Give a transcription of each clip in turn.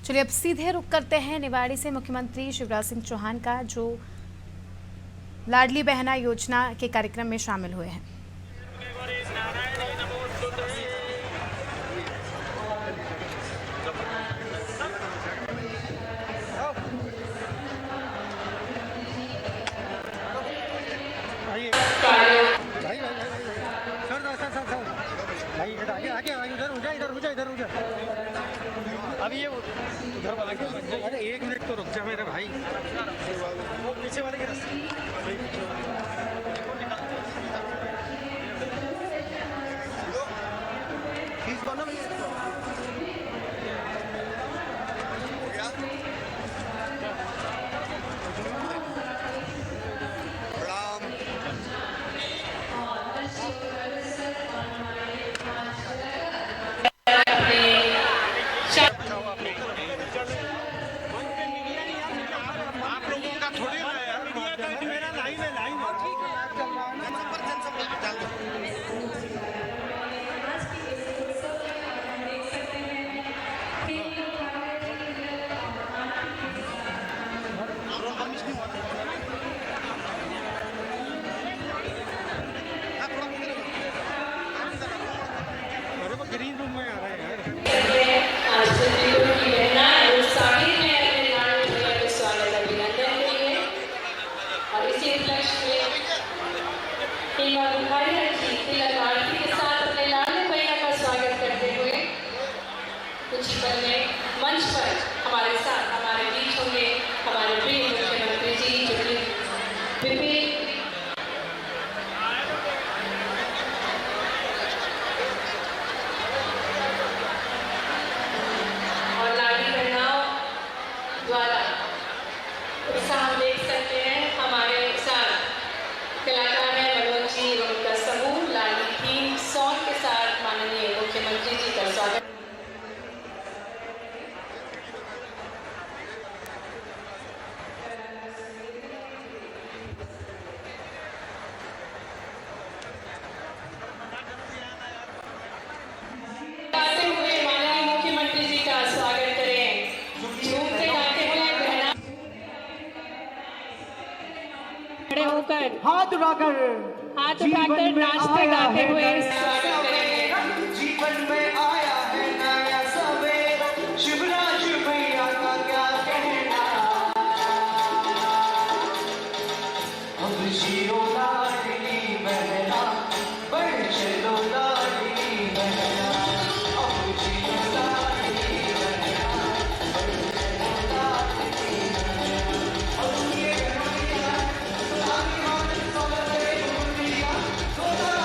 चलिए अब सीधे रुक करते हैं निवाड़ी से मुख्यमंत्री शिवराज सिंह चौहान का, जो लाडली बहना योजना के कार्यक्रम में शामिल हुए हैं। भाई आगे आगे इधर हो जा इधर हो जा इधर हो जा। अभी ये उधर वाला अरे 1 मिनट तो रुक जा मेरे भाई, वो पीछे वाले के ग्रीन रूम में आ रहे हैं के साथ अपने लाडली बहना का स्वागत करते हुए कुछ ही पल में मंच पर हमारे साथ हमारे बीच होंगे हमारे प्रिय मुख्यमंत्री जी, जो कि विभिन्न और लाडली बहनाओं द्वारा उत्साह हम देख सकते हैं। हमारे साथ कलाकार हैं मनोज जी और उनका समूह लाडली थीम सॉन्ग के साथ माननीय मुख्यमंत्री जी का स्वागत। गाते हुए माननीय मुख्यमंत्री जी का स्वागत करें। झूमते गाते हुए बहना खड़े होकर हाथ उठाकर नाचते गाते हुए स्वागत करेंगे। जीवन में आया है नया सवेरा, शिवराज भैया का क्या कहना। अब जियो लाडली बहना, बढ़ चलो लाडली बहना। अब जियो लाडली बहना, बढ़ चलो लाडली बहना। अब ये दुनिया सारी मान सोलह दुनिया सोलह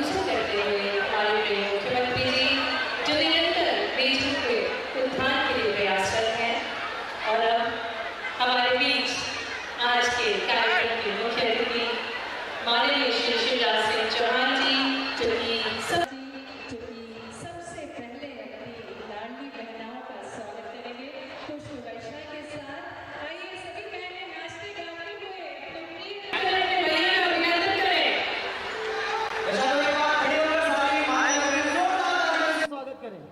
सूचना करते हुए हमारे प्रिय मुख्यमंत्री जी जो निरंतर देश के उत्थान के लिए प्रयासरत हैं और अब हमारे बीच आज के कार्यक्रम के मुख्य अतिथि माननीय श्री शिवराज सिंह चौहान जी जो कि सबसे पहले अपनी लाडली बहनाओं का स्वागत करेंगे पुष्प वर्षा के साथ। आइए सभी बहनें नाचते गाते हुए अपने भैया का अभिनंदन करें। स्वागत करें।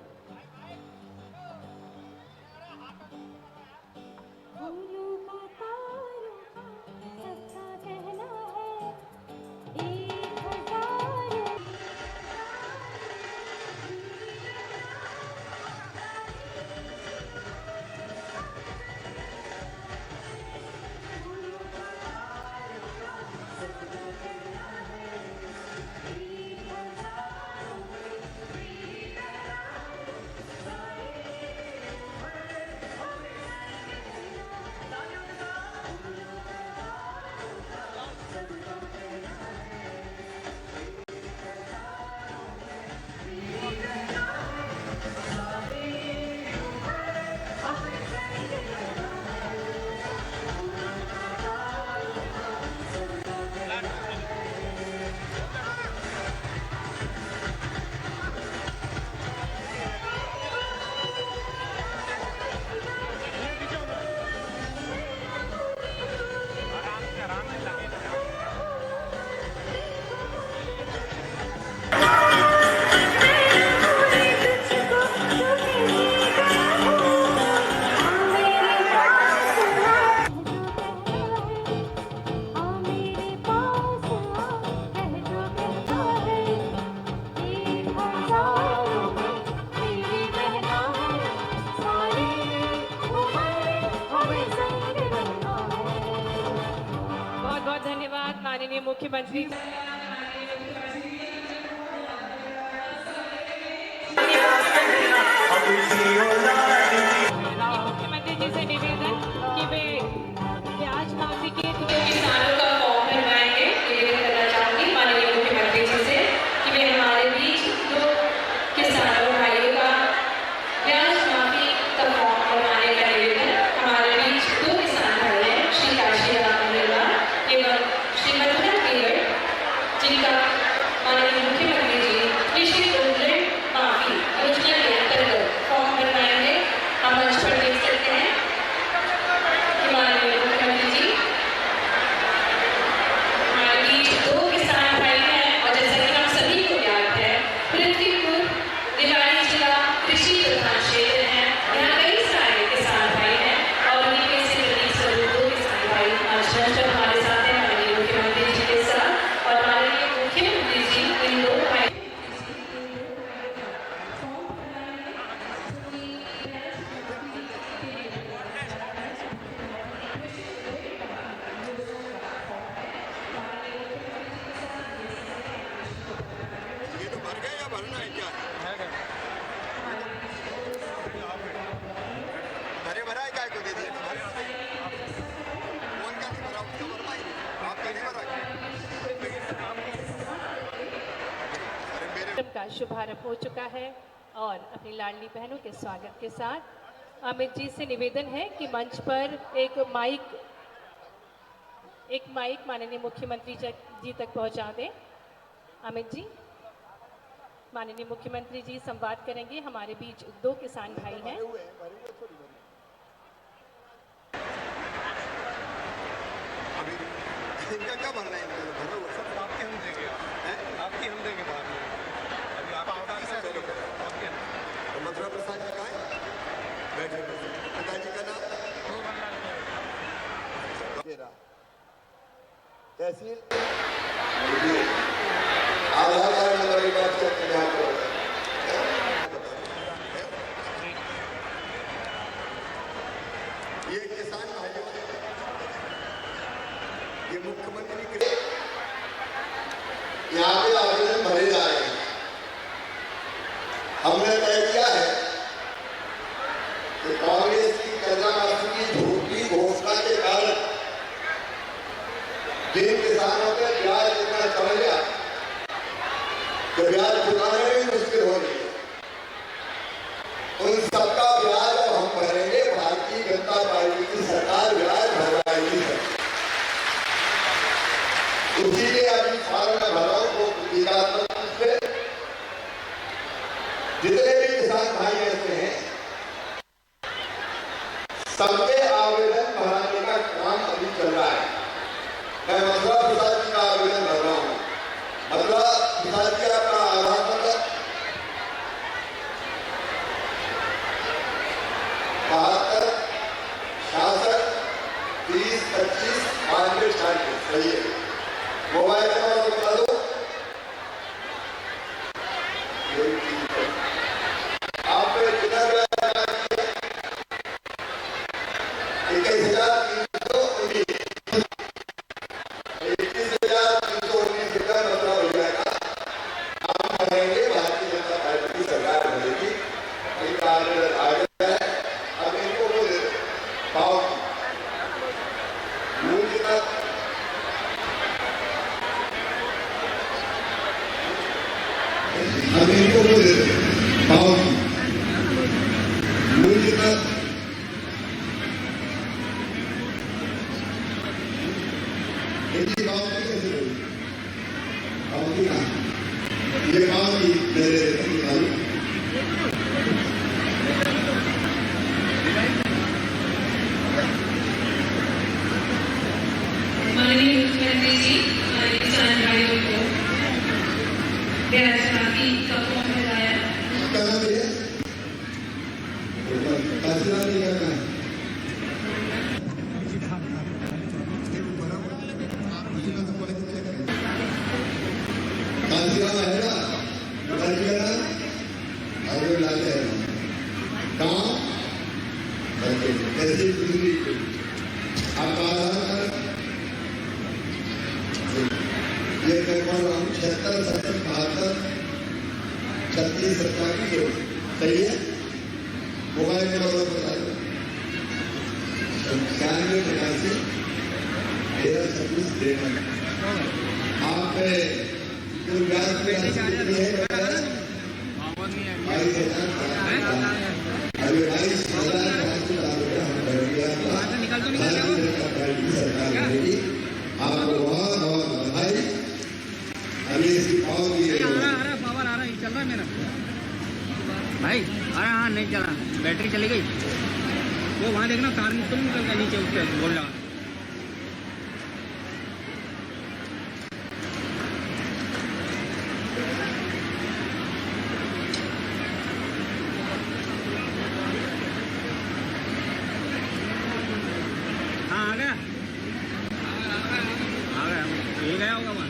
माननीय मुख्यमंत्री जी से निवेदन कि वे ब्याज माफी के किसानों का फॉर्म भरवाएंगे। निवेदन करना चाहूंगी माननीय मुख्यमंत्री जी से कि वे हमारे बीच दो किसानों भाइयों का ब्याज माफी का फॉर्म भरवाने का निवेदन। हमारे बीच दो किसान भाई हैं, श्री काशीराम अग्रवाल एवं श्री मधुरा केवल, जिनका माननीय मुख्यमंत्री जी कृषि ऋण माफी योजना के अंतर्गत फॉर्म भरवाएंगे। हम मंच पर देख सकते हैं कि माननीय मुख्यमंत्री जी हमारे बीच दो किसान भाई हैं और जैसा कि हम सभी को याद है पृथ्वीपुर रेवाड़ी जिला कृषि प्रधान क्षेत्र है। यहाँ कई सारे किसान भाई हैं और उन्हीं में से प्रतीक स्वरूप दो किसान भाई आज मंच पर हमारे साथ हैं माननीय मुख्यमंत्री जी के साथ। और माननीय मुख्यमंत्री जी इन दो भाई ये तो भर गए या भरना है क्या? भरे भरा है क्या को दे दिया? कौन का नहीं भरा उसका भरना ही नहीं। आपका नहीं भरा अरे मेरे का शुभारंभ हो चुका है और अपनी लाडली बहनों के स्वागत के साथ अमित जी से निवेदन है कि मंच पर एक माइक माननीय मुख्यमंत्री जी तक पहुंचा दें। अमित जी, माननीय मुख्यमंत्री जी संवाद करेंगे। हमारे बीच दो किसान भाई हैं। अभी इनका क्या भरना है? भरा हुआ सब आपके हम देंगे। आपकी हम देंगे बाद में। अभी आपके मथुरा प्रसाद जी कहाँ है? बैठे पिताजी का नाम तहसील आधार कार्ड नंबर एक बार चेक करना है। ये किसान भाइयों, ये मुख्यमंत्री के यहाँ पे आवेदन भरे जा रहे हैं। हमने तय किया है कि कांग्रेस की कर्जा माफी की झूठी घोषणा के कारण जिन किसानों के ब्याज इतना चढ़ गया सबके आवेदन भराने का काम अभी चल रहा है। मैं मथुरा प्रसाद जी का आवेदन भर रहा हूँ। मथुरा प्रसाद जी आपका आधार नंबर 72 66 30 25 92 96 सही है। मोबाइल नंबर बता दो। आपने कितना 21,319 का मतलब हो जाएगा। हम भरेंगे, भारतीय जनता पार्टी की सरकार भरेगी। इनका आवेदन आ गया है। अब इनको वो दे दो पाव की मूल कितना अब इनको वो दे दो पाव की मूल कितना इनकी पाव की कैसे होगी? पाव की कहाँ? ये पाव की मेरे निकालो। माननीय मुख्यमंत्री जी, हमारे किसान भाइयों को देशव्यापी कपों में लाया। कहाँ पे है? काशीराम जी का कहाँ है? काशीराम है ना? काशी का नाम? अरे लाते हैं कहाँ? ऐसी दूसरी आपका आधार कार्ड ये नंबर 76 70 72 36 27 सही है। मोबाइल नंबर बता दो 96 85 13 26 53। आप जो ब्याज पे कितनी है 22,000 अभी 22,500 रुपया हम भर दिया सरकार मिलेगी। आपको बहुत बहुत बधाई। अभी इसकी पाव की पावर आ रहा है, चल रहा है मेरा भाई। अरे हाँ नहीं चला, बैटरी चली गई। वो वहाँ देखना तार निकल निकल कर नीचे उठते बोल रहा। हाँ आ गया, ये गया होगा वहाँ।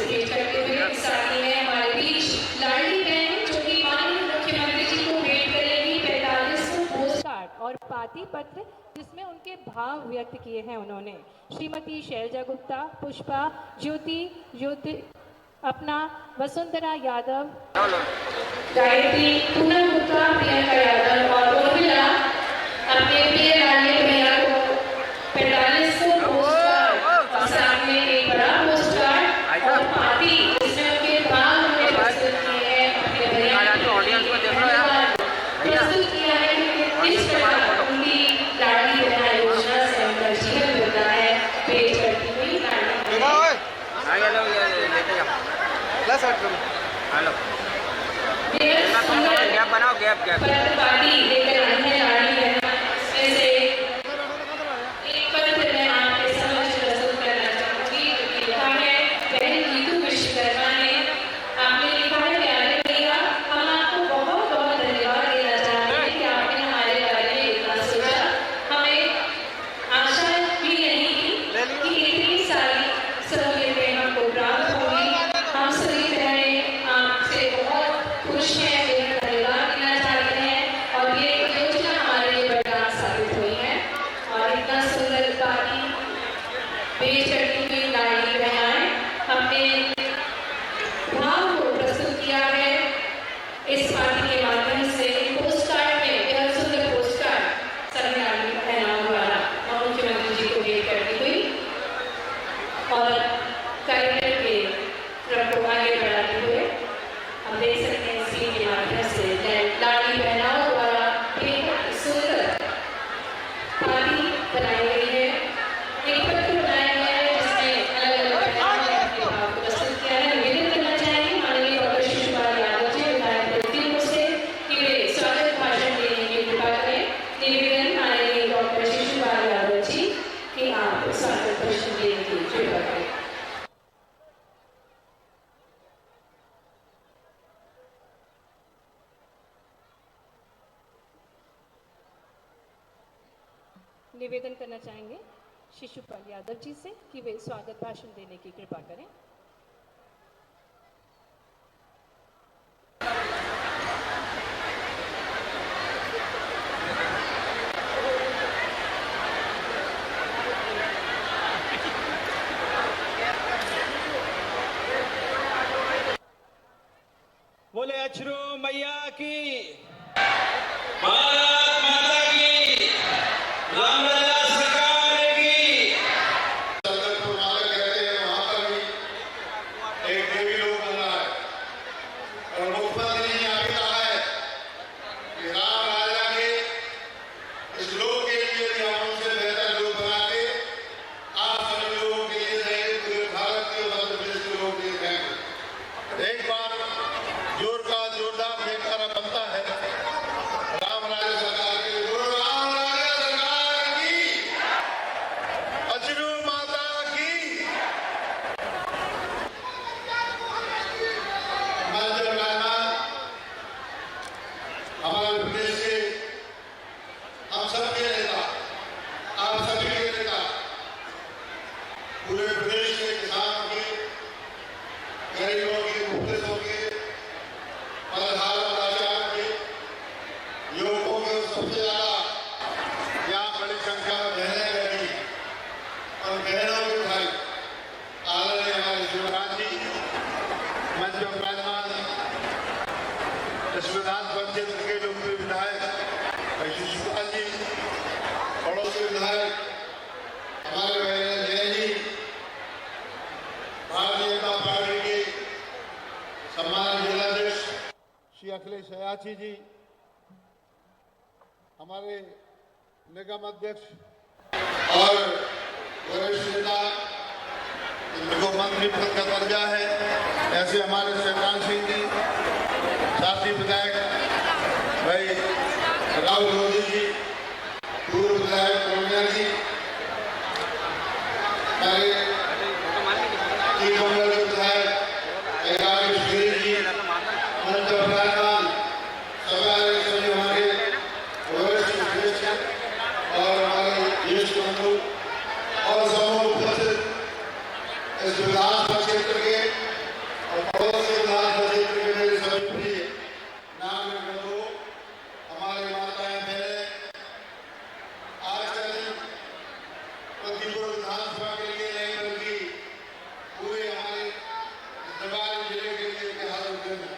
भेंट करते हुए साथ ही में हमारे बीच लाडली बहन जो कि माननीय मुख्यमंत्री जी को भेंट करेंगी 45 पोस्ट कार्ड और पाती पत्र जिसमें उनके भाव व्यक्त किए हैं उन्होंने। श्रीमती शैलजा गुप्ता, पुष्पा, ज्योति अपना, वसुंधरा यादव, गायत्री, पूनम गुप्ता, प्रियंका यादव और उर्मिला अपने प्रिय लाडली भैया को 45 पोस्ट कार्ड और साथ में एक बड़ा पोस्ट कार्ड और पार्टी जिसमें उनके भाव उन्होंने प्रस्तुत किए हैं अपने भैया प्रस्तुत किया है कि किस प्रकार उनकी लाडली बहना योजना से उनका जीवन होता है। पेश करती हुई लाडली पार्टी लेकर आई है लाडली बहना। इसमें से एक पत्र मैं आपके समक्ष प्रस्तुत करना चाहूंगी जो कि लिखा है बहन नीतू विश्वकर्मा ने। आपने लिखा है प्यारे भैया, हम आपको बहुत बहुत धन्यवाद देना चाहते हैं कि आपने हमारे बारे में इतना सोचा। हमें आशा भी नहीं थी कि इतनी सारी सहूलियतें हमको प्राप्त होंगी। हम सभी बहनें आपसे बहुत खुश हैं, धन्यवाद देना चाहते हैं और ये योजना हमारे लिए वरदान साबित हुई है। और इतना सुंदर पार्टी पेश करती हुई लाडली बहनाएं हमने भाव को प्रस्तुत किया है इस पार्टी के माध्यम से। पोस्ट कार्ड में यह सुंदर पोस्ट कार्ड सभी लाडली बहनाओं द्वारा मुख्यमंत्री जी को भेंट करती हुई और कार्यक्रम के क्रम को आगे बढ़ाते हुए हम देख सकते हैं स्क्रीन के माध्यम से लाडली बहनाओं द्वारा एक सुंदर पार्टी बनाई गई है। एक पत्र बनाया गया है जिसमें अलग अलग बहनों ने अपने भाव को प्रस्तुत किया है। निवेदन करना चाहेंगे माननीय डॉक्टर शिशुपाल यादव जी विधायक प्रतिनिधियों से कि वे स्वागत भाषण देने की कृपा करें। निवेदन माननीय डॉक्टर शिशुपाल यादव जी कि आप स्वागत भाषण देने की कृपा करें। निवेदन करना चाहेंगे शिशुपाल यादव जी से कि वे स्वागत भाषण देने की कृपा करें। बोले अछरू मैया की, भारत माता की, रामलला सरकार की। संकल्प मालक कहते हैं वहां पर भी एक देवी लोक बन रहा है और मुख्यमंत्री ने आगे कहा है कि राम राजा के इस लोक के लिए भी हम उनसे बेहतर लोक बना के आप सभी लोगों के लिए रहेंगे, पूरे भारत के मध्य प्रदेश के लोग के लिए रहेंगे। एक बार जोरदार जयकारा बनता है राम राजा सरकार के। राम राजा सरकार की, अछरू माता की। हमारे प्रदेश के हम सबके नेता, आप सभी के नेता, पूरे प्रदेश के किसानों के, गरीबों के, मुफ्लिसों के, युवकों के सबसे ज्यादा यहाँ बड़ी संख्या में बहनें बैठी और बहनों के भाई आदरणीय हमारे शिवराज जी मंच में विराजमान इस विधानसभा क्षेत्र के लोकप्रिय विधायक शिशुपाल जी, पड़ोसी विधायक हमारे बहन जैन जी, भारतीय जनता पार्टी के सम्मानित जिलाध्यक्ष श्री अखिलेश याची जी, हमारे निगम अध्यक्ष और वरिष्ठ नेता जिनको मंत्री पद का दर्जा है ऐसे हमारे शिवराज सिंह जी, साथी विधायक भाई राहुल मोदी जी, पूर्व विधायक कौनिया जी, हमारे विधायक जी, और हमारे ज्येष्ठ बंधु और समूह उपस्थित इस विधानसभा क्षेत्र के बहुत से विधानसभा क्षेत्र के मेरे सभी प्रिय नागरिक बंधुओं, हमारे माताएं बहनें, आजकल प्रतिपुर विधानसभा के लिए नहीं बल्कि पूरे हमारे निवाड़ी जिले के लिए इतिहास उद्यम है।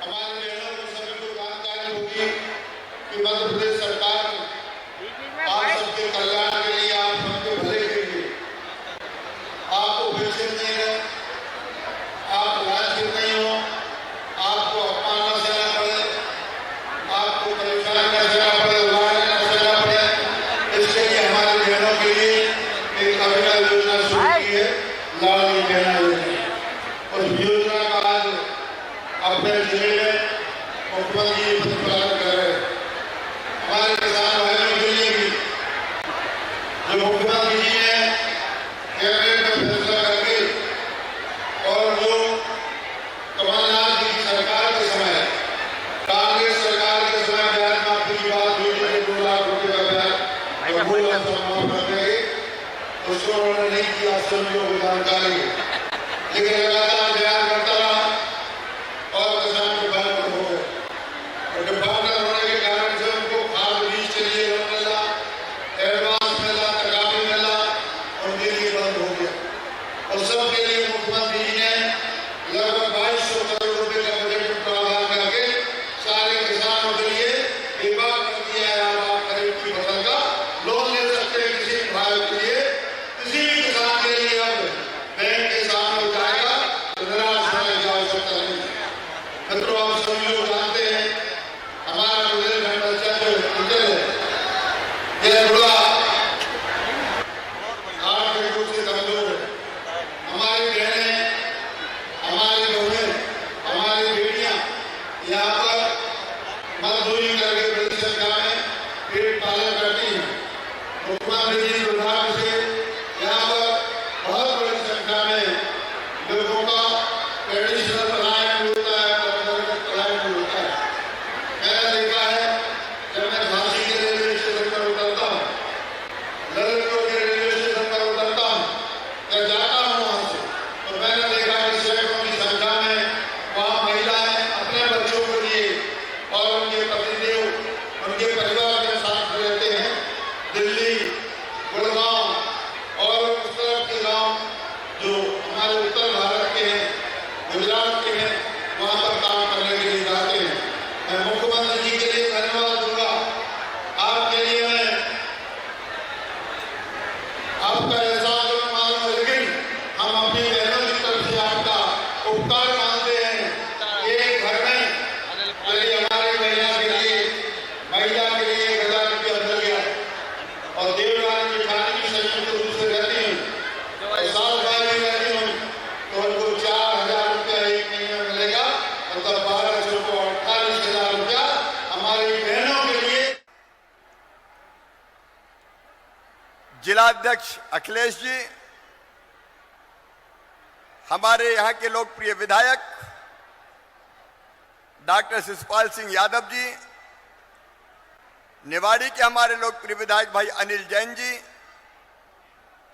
हमारे बहनों को सभी को जानकारी होगी कि मध्य प्रदेश सरकार आप सबके कल्याण के लिए, आप सबके भले के लिए आपको पेंशन नहीं है, आप लाचित नहीं हो, आपको अपमान न सहना पड़े, आपको परेशान न सहना पड़े, उदाहरण न सहना पड़े। इसके लिए हमारे बहनों के लिए एक अभिनव योजना शुरू की है, लाडली बहना योजना। उस योजना का आज अपने जिले में मुख्यमंत्री प्रतिपादन कर रहे हैं। हमारे किसान भाइयों के लिए भी जो मुख्यमंत्री जी ने कैबिनेट में फैसला करके और जो कमलनाथ जी की सरकार के समय, कांग्रेस सरकार के समय ब्याज माफी की बात हुई थी, 2 लाख रुपए का ब्याज और मूल माफ कर देंगे, उसको उन्होंने नहीं किया। सभी को जानकारी है, लेकिन लगातार बयान करता रहा और किसान डिफाल्टर हो गए। और डिफाल्टर होने के कारण से उनको खाद बीज के लिए लोन मिला, एडवांस मिला, तकामी मिला, उनके लिए बंद हो गया। और सबके लिए मुख्यमंत्री जी ने लगभग 2200 करोड़ रुपए का बजट में प्रावधान करके सारे किसानों के लिए बेवा कर दिया है। आप खरीफ की फसल का लोन ले सकते हैं किसी भाई के लिए, किसी भी किसान के लिए अब बैंक के सामने हो जाएगा, तो निराश होने की आवश्यकता नहीं है। मित्रों, आप सभी लोग जानते हैं हमारा बुंदेलखंड अंचल है, यह बड़ा आर्थिक रूप से कमजोर है। हमारी बहनें, हमारी बहनें, हमारी बेटियां यहाँ पर मजदूरी करके बड़ी संख्या में पेट पालन करती हैं। मुख्यमंत्री जी विभाग से यहाँ पर बहुत बड़ी संख्या में लोगों का ट्रेडिशनल पलायन होता है, परंपरागत पलायन होता है। मैंने देखा है जब मैं झांसी के रेलवे स्टेशन पर उतरता हूँ, ललितपुर के रेलवे स्टेशन पर उतरता हूँ या जाता हूँ वहाँ से, तो मैंने देखा कि सैकड़ों की संख्या में वहाँ महिलाएं अपने बच्चों के लिए और उनके पतिदेव, उनके परिवार के साथ रहते हैं। दिल्ली, गुड़गांव और उस तरफ के गांव जो हमारे उत्तर भारत के हैं, गुजरात के हैं, वहाँ पर काम करने के लिए जाते हैं। मैं मुख्यमंत्री जी के लिए धन्यवाद दूंगा। आपके लिए मैं आपका एहसान तो मैं मालूम है, लेकिन हम अपनी बहनों की तरफ से आपका उपकार मानते हैं। एक घर में यदि हमारी महिला के लिए 1000 रुपया मिल गया और देवरानी जेठानी की संयुक्त रूप से रहती हूँ और साल भर भी रहती हूँ, तो उनको 4000 रुपया एक महीने में मिलेगा, मतलब 1200 को 48,000 रुपया हमारी बहनों के लिए। जिलाध्यक्ष अखिलेश जी, हमारे यहाँ के लोकप्रिय विधायक डॉक्टर शिषपाल सिंह यादव जी, निवाड़ी के हमारे लोकप्रिय विधायक भाई अनिल जैन जी,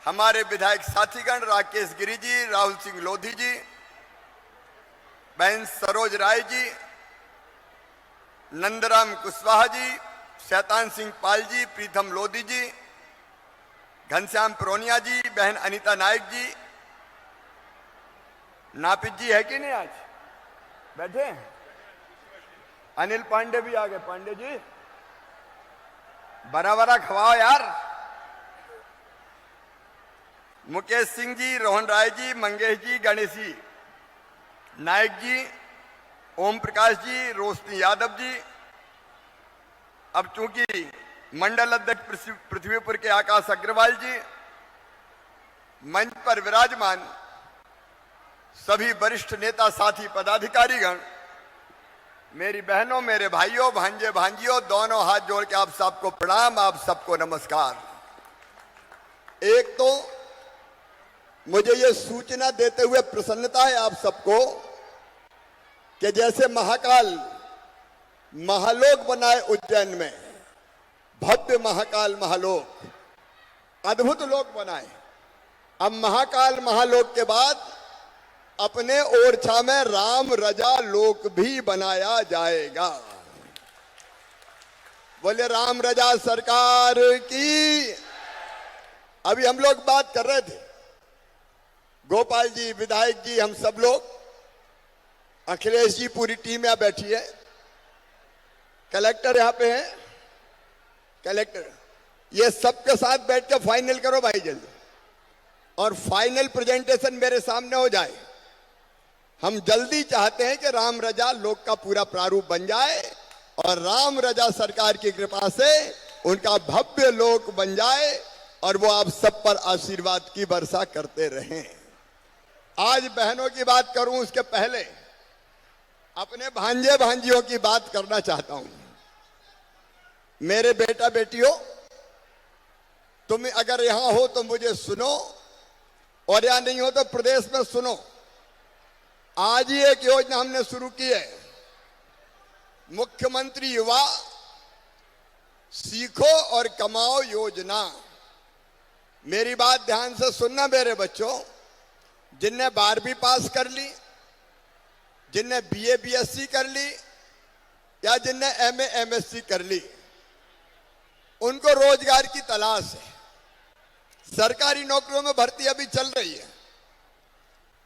हमारे विधायक साथीगण राकेश गिरी जी, राहुल सिंह लोधी जी, बहन सरोज राय जी, नंदराम कुशवाहा जी, शैतान सिंह पाल जी, प्रीतम लोधी जी, घनश्याम प्रोनिया जी, बहन अनीता नायक जी, नापित जी है कि नहीं आज बैठे हैं? अनिल पांडे भी आ गए। पांडे जी बराबरा खवाओ यार। मुकेश सिंह जी, रोहन राय जी, मंगेश जी, गणेश जी, नायक जी, ओम प्रकाश जी, रोशनी यादव जी। अब चूंकि मंडल अध्यक्ष पृथ्वीपुर के आकाश अग्रवाल जी, मंच पर विराजमान सभी वरिष्ठ नेता, साथी, पदाधिकारीगण, मेरी बहनों, मेरे भाइयों, भांजे भांजियों, दोनों हाथ जोड़ के आप सबको प्रणाम, आप सबको नमस्कार। एक तो मुझे ये सूचना देते हुए प्रसन्नता है आप सबको कि जैसे महाकाल महालोक बनाए उज्जैन में, भव्य महाकाल महालोक, अद्भुत लोक बनाए। अब महाकाल महालोक के बाद अपने ओरछा में राम रजा लोक भी बनाया जाएगा। बोले राम रजा सरकार की। अभी हम लोग बात कर रहे थे, गोपाल जी, विधायक जी, हम सब लोग, अखिलेश जी, पूरी टीम यहां बैठी है, कलेक्टर यहां पे है, कलेक्टर, ये सबके साथ बैठ के फाइनल करो भाई जल्दी, और फाइनल प्रेजेंटेशन मेरे सामने हो जाए। हम जल्दी चाहते हैं कि राम रजा लोक का पूरा प्रारूप बन जाए और राम रजा सरकार की कृपा से उनका भव्य लोक बन जाए और वो आप सब पर आशीर्वाद की वर्षा करते रहें। आज बहनों की बात करूं उसके पहले अपने भांजे भांजियों की बात करना चाहता हूं। मेरे बेटा बेटियों, तुम अगर यहां हो तो मुझे सुनो, और यहां नहीं हो तो प्रदेश में सुनो। आज ही एक योजना हमने शुरू की है, मुख्यमंत्री युवा सीखो और कमाओ योजना। मेरी बात ध्यान से सुनना मेरे बच्चों, जिनने 12वीं पास कर ली, जिनने बीए बीएससी कर ली, या जिनने एमए एमएससी कर ली, उनको रोजगार की तलाश है। सरकारी नौकरियों में भर्ती अभी चल रही है,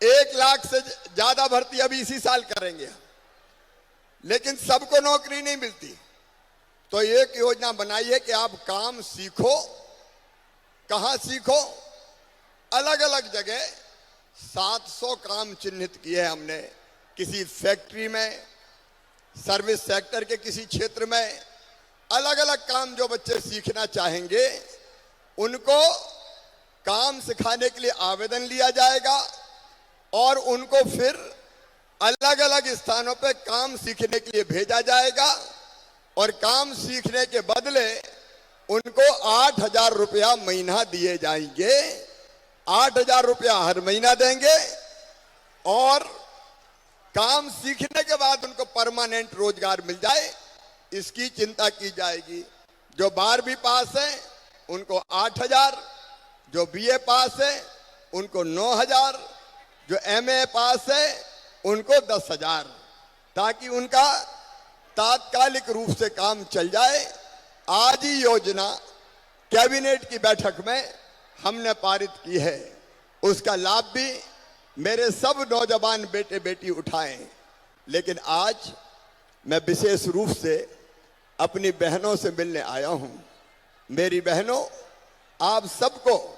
1 लाख से ज्यादा भर्ती अभी इसी साल करेंगे, लेकिन सबको नौकरी नहीं मिलती। तो एक योजना बनाई है कि आप काम सीखो। कहां सीखो? अलग अलग जगह 700 काम चिन्हित किए हैं हमने, किसी फैक्ट्री में, सर्विस सेक्टर के किसी क्षेत्र में, अलग अलग काम जो बच्चे सीखना चाहेंगे उनको काम सिखाने के लिए आवेदन लिया जाएगा और उनको फिर अलग अलग स्थानों पे काम सीखने के लिए भेजा जाएगा और काम सीखने के बदले उनको 8,000 रुपया महीना दिए जाएंगे। 8,000 रुपया हर महीना देंगे और काम सीखने के बाद उनको परमानेंट रोजगार मिल जाए, इसकी चिंता की जाएगी। जो 12वीं पास है उनको 8,000, जो बीए पास है उनको 9,000, जो एमए पास है उनको 10,000, ताकि उनका तात्कालिक रूप से काम चल जाए। आज ही योजना कैबिनेट की बैठक में हमने पारित की है, उसका लाभ भी मेरे सब नौजवान बेटे बेटी उठाएं। लेकिन आज मैं विशेष रूप से अपनी बहनों से मिलने आया हूं। मेरी बहनों, आप सबको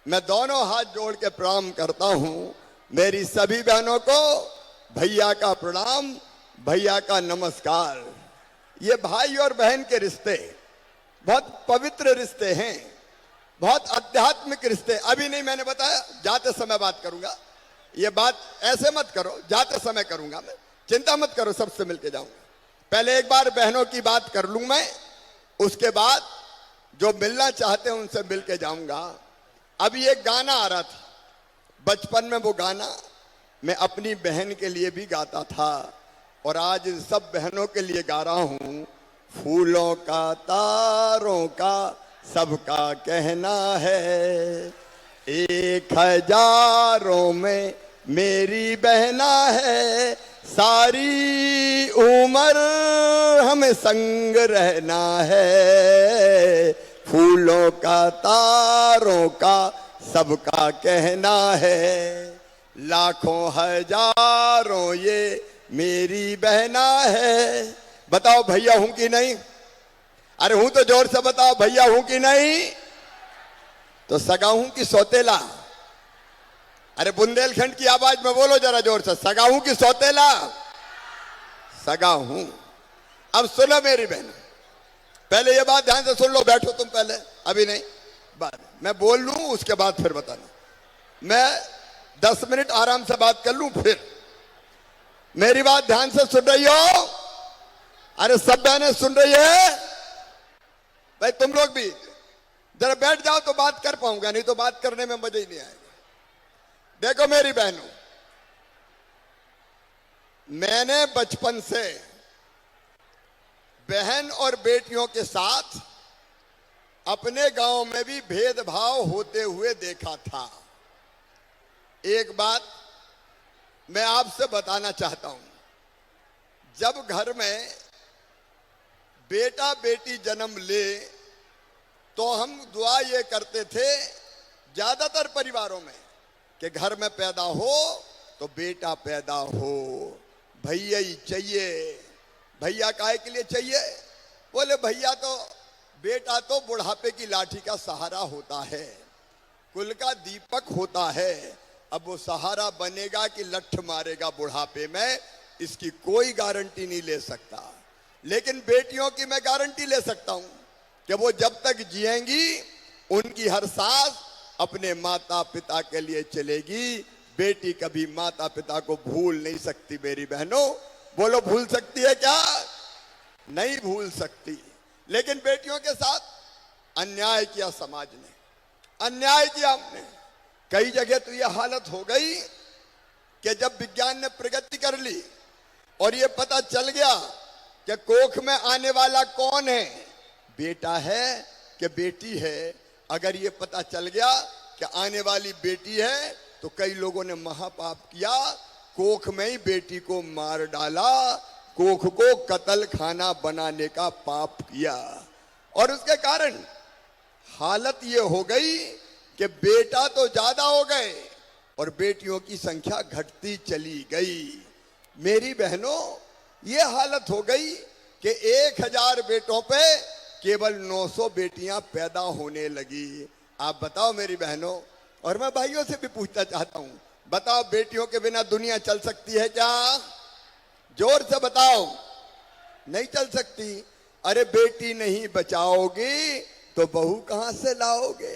मैं दोनों हाथ जोड़ के प्रणाम करता हूं। मेरी सभी बहनों को भैया का प्रणाम, भैया का नमस्कार। ये भाई और बहन के रिश्ते बहुत पवित्र रिश्ते हैं, बहुत आध्यात्मिक रिश्ते। अभी नहीं, मैंने बताया जाते समय बात करूंगा। ये बात ऐसे मत करो, जाते समय करूंगा मैं, चिंता मत करो, सबसे मिलके जाऊंगा। पहले एक बार बहनों की बात कर लूं मैं, उसके बाद जो मिलना चाहते हैं उनसे मिलके जाऊंगा। अभी एक गाना आ रहा था, बचपन में वो गाना मैं अपनी बहन के लिए भी गाता था और आज इन सब बहनों के लिए गा रहा हूं। फूलों का तारों का सबका कहना है, 1,000 में मेरी बहना है, सारी उम्र हमें संग रहना है। फूलों का तारों का सबका कहना है, लाखों हजारों ये मेरी बहना है। बताओ भैया हूं कि नहीं? अरे हूं तो जोर से बताओ, भैया हूं कि नहीं? तो सगा हूं कि सौतेला? अरे बुंदेलखंड की आवाज में बोलो जरा जोर से, सगा हूं कि सौतेला? सगा हूं। अब सुनो मेरी बहन, पहले ये बात ध्यान से सुन लो, बैठो तुम पहले, अभी नहीं, बाद मैं बोल लूं उसके बाद फिर बताना। मैं 10 मिनट आराम से बात कर लूं फिर। मेरी बात ध्यान से सुन रही हो? अरे सब बहनें सुन रही है भाई? तुम लोग भी जरा बैठ जाओ तो बात कर पाऊंगा, नहीं तो बात करने में मजा ही नहीं आएगा। देखो मेरी बहनों, मैंने बचपन से बहन और बेटियों के साथ अपने गांव में भी भेदभाव होते हुए देखा था। एक बात मैं आपसे बताना चाहता हूं, जब घर में बेटा बेटी जन्म ले तो हम दुआ ये करते थे ज्यादातर परिवारों में कि घर में पैदा हो तो बेटा पैदा हो, भैया ही चाहिए। भैया काहे के लिए चाहिए? बोले भैया तो बेटा तो बुढ़ापे की लाठी का सहारा होता है, कुल का दीपक होता है। अब वो सहारा बनेगा कि लठ मारेगा बुढ़ापे में, इसकी कोई गारंटी नहीं ले सकता। लेकिन बेटियों की मैं गारंटी ले सकता हूं कि वो जब तक जिएंगी उनकी हर सांस अपने माता पिता के लिए चलेगी। बेटी कभी माता पिता को भूल नहीं सकती। मेरी बहनों, बोलो भूल सकती है क्या? नहीं भूल सकती। लेकिन बेटियों के साथ अन्याय किया समाज ने, अन्याय किया हमने। कई जगह तो यह हालत हो गई कि जब विज्ञान ने प्रगति कर ली और यह पता चल गया कि कोख में आने वाला कौन है, बेटा है कि बेटी है, अगर ये पता चल गया कि आने वाली बेटी है तो कई लोगों ने महापाप किया, कोख में ही बेटी को मार डाला, कोख को कत्ल खाना बनाने का पाप किया। और उसके कारण हालत ये हो गई कि बेटा तो ज्यादा हो गए और बेटियों की संख्या घटती चली गई। मेरी बहनों, ये हालत हो गई कि 1000 बेटों पे केवल 900 बेटियां पैदा होने लगी। आप बताओ मेरी बहनों, और मैं भाइयों से भी पूछना चाहता हूं, बताओ बेटियों के बिना दुनिया चल सकती है क्या? जोर से बताओ। नहीं चल सकती। अरे बेटी नहीं बचाओगी तो बहू कहां से लाओगे?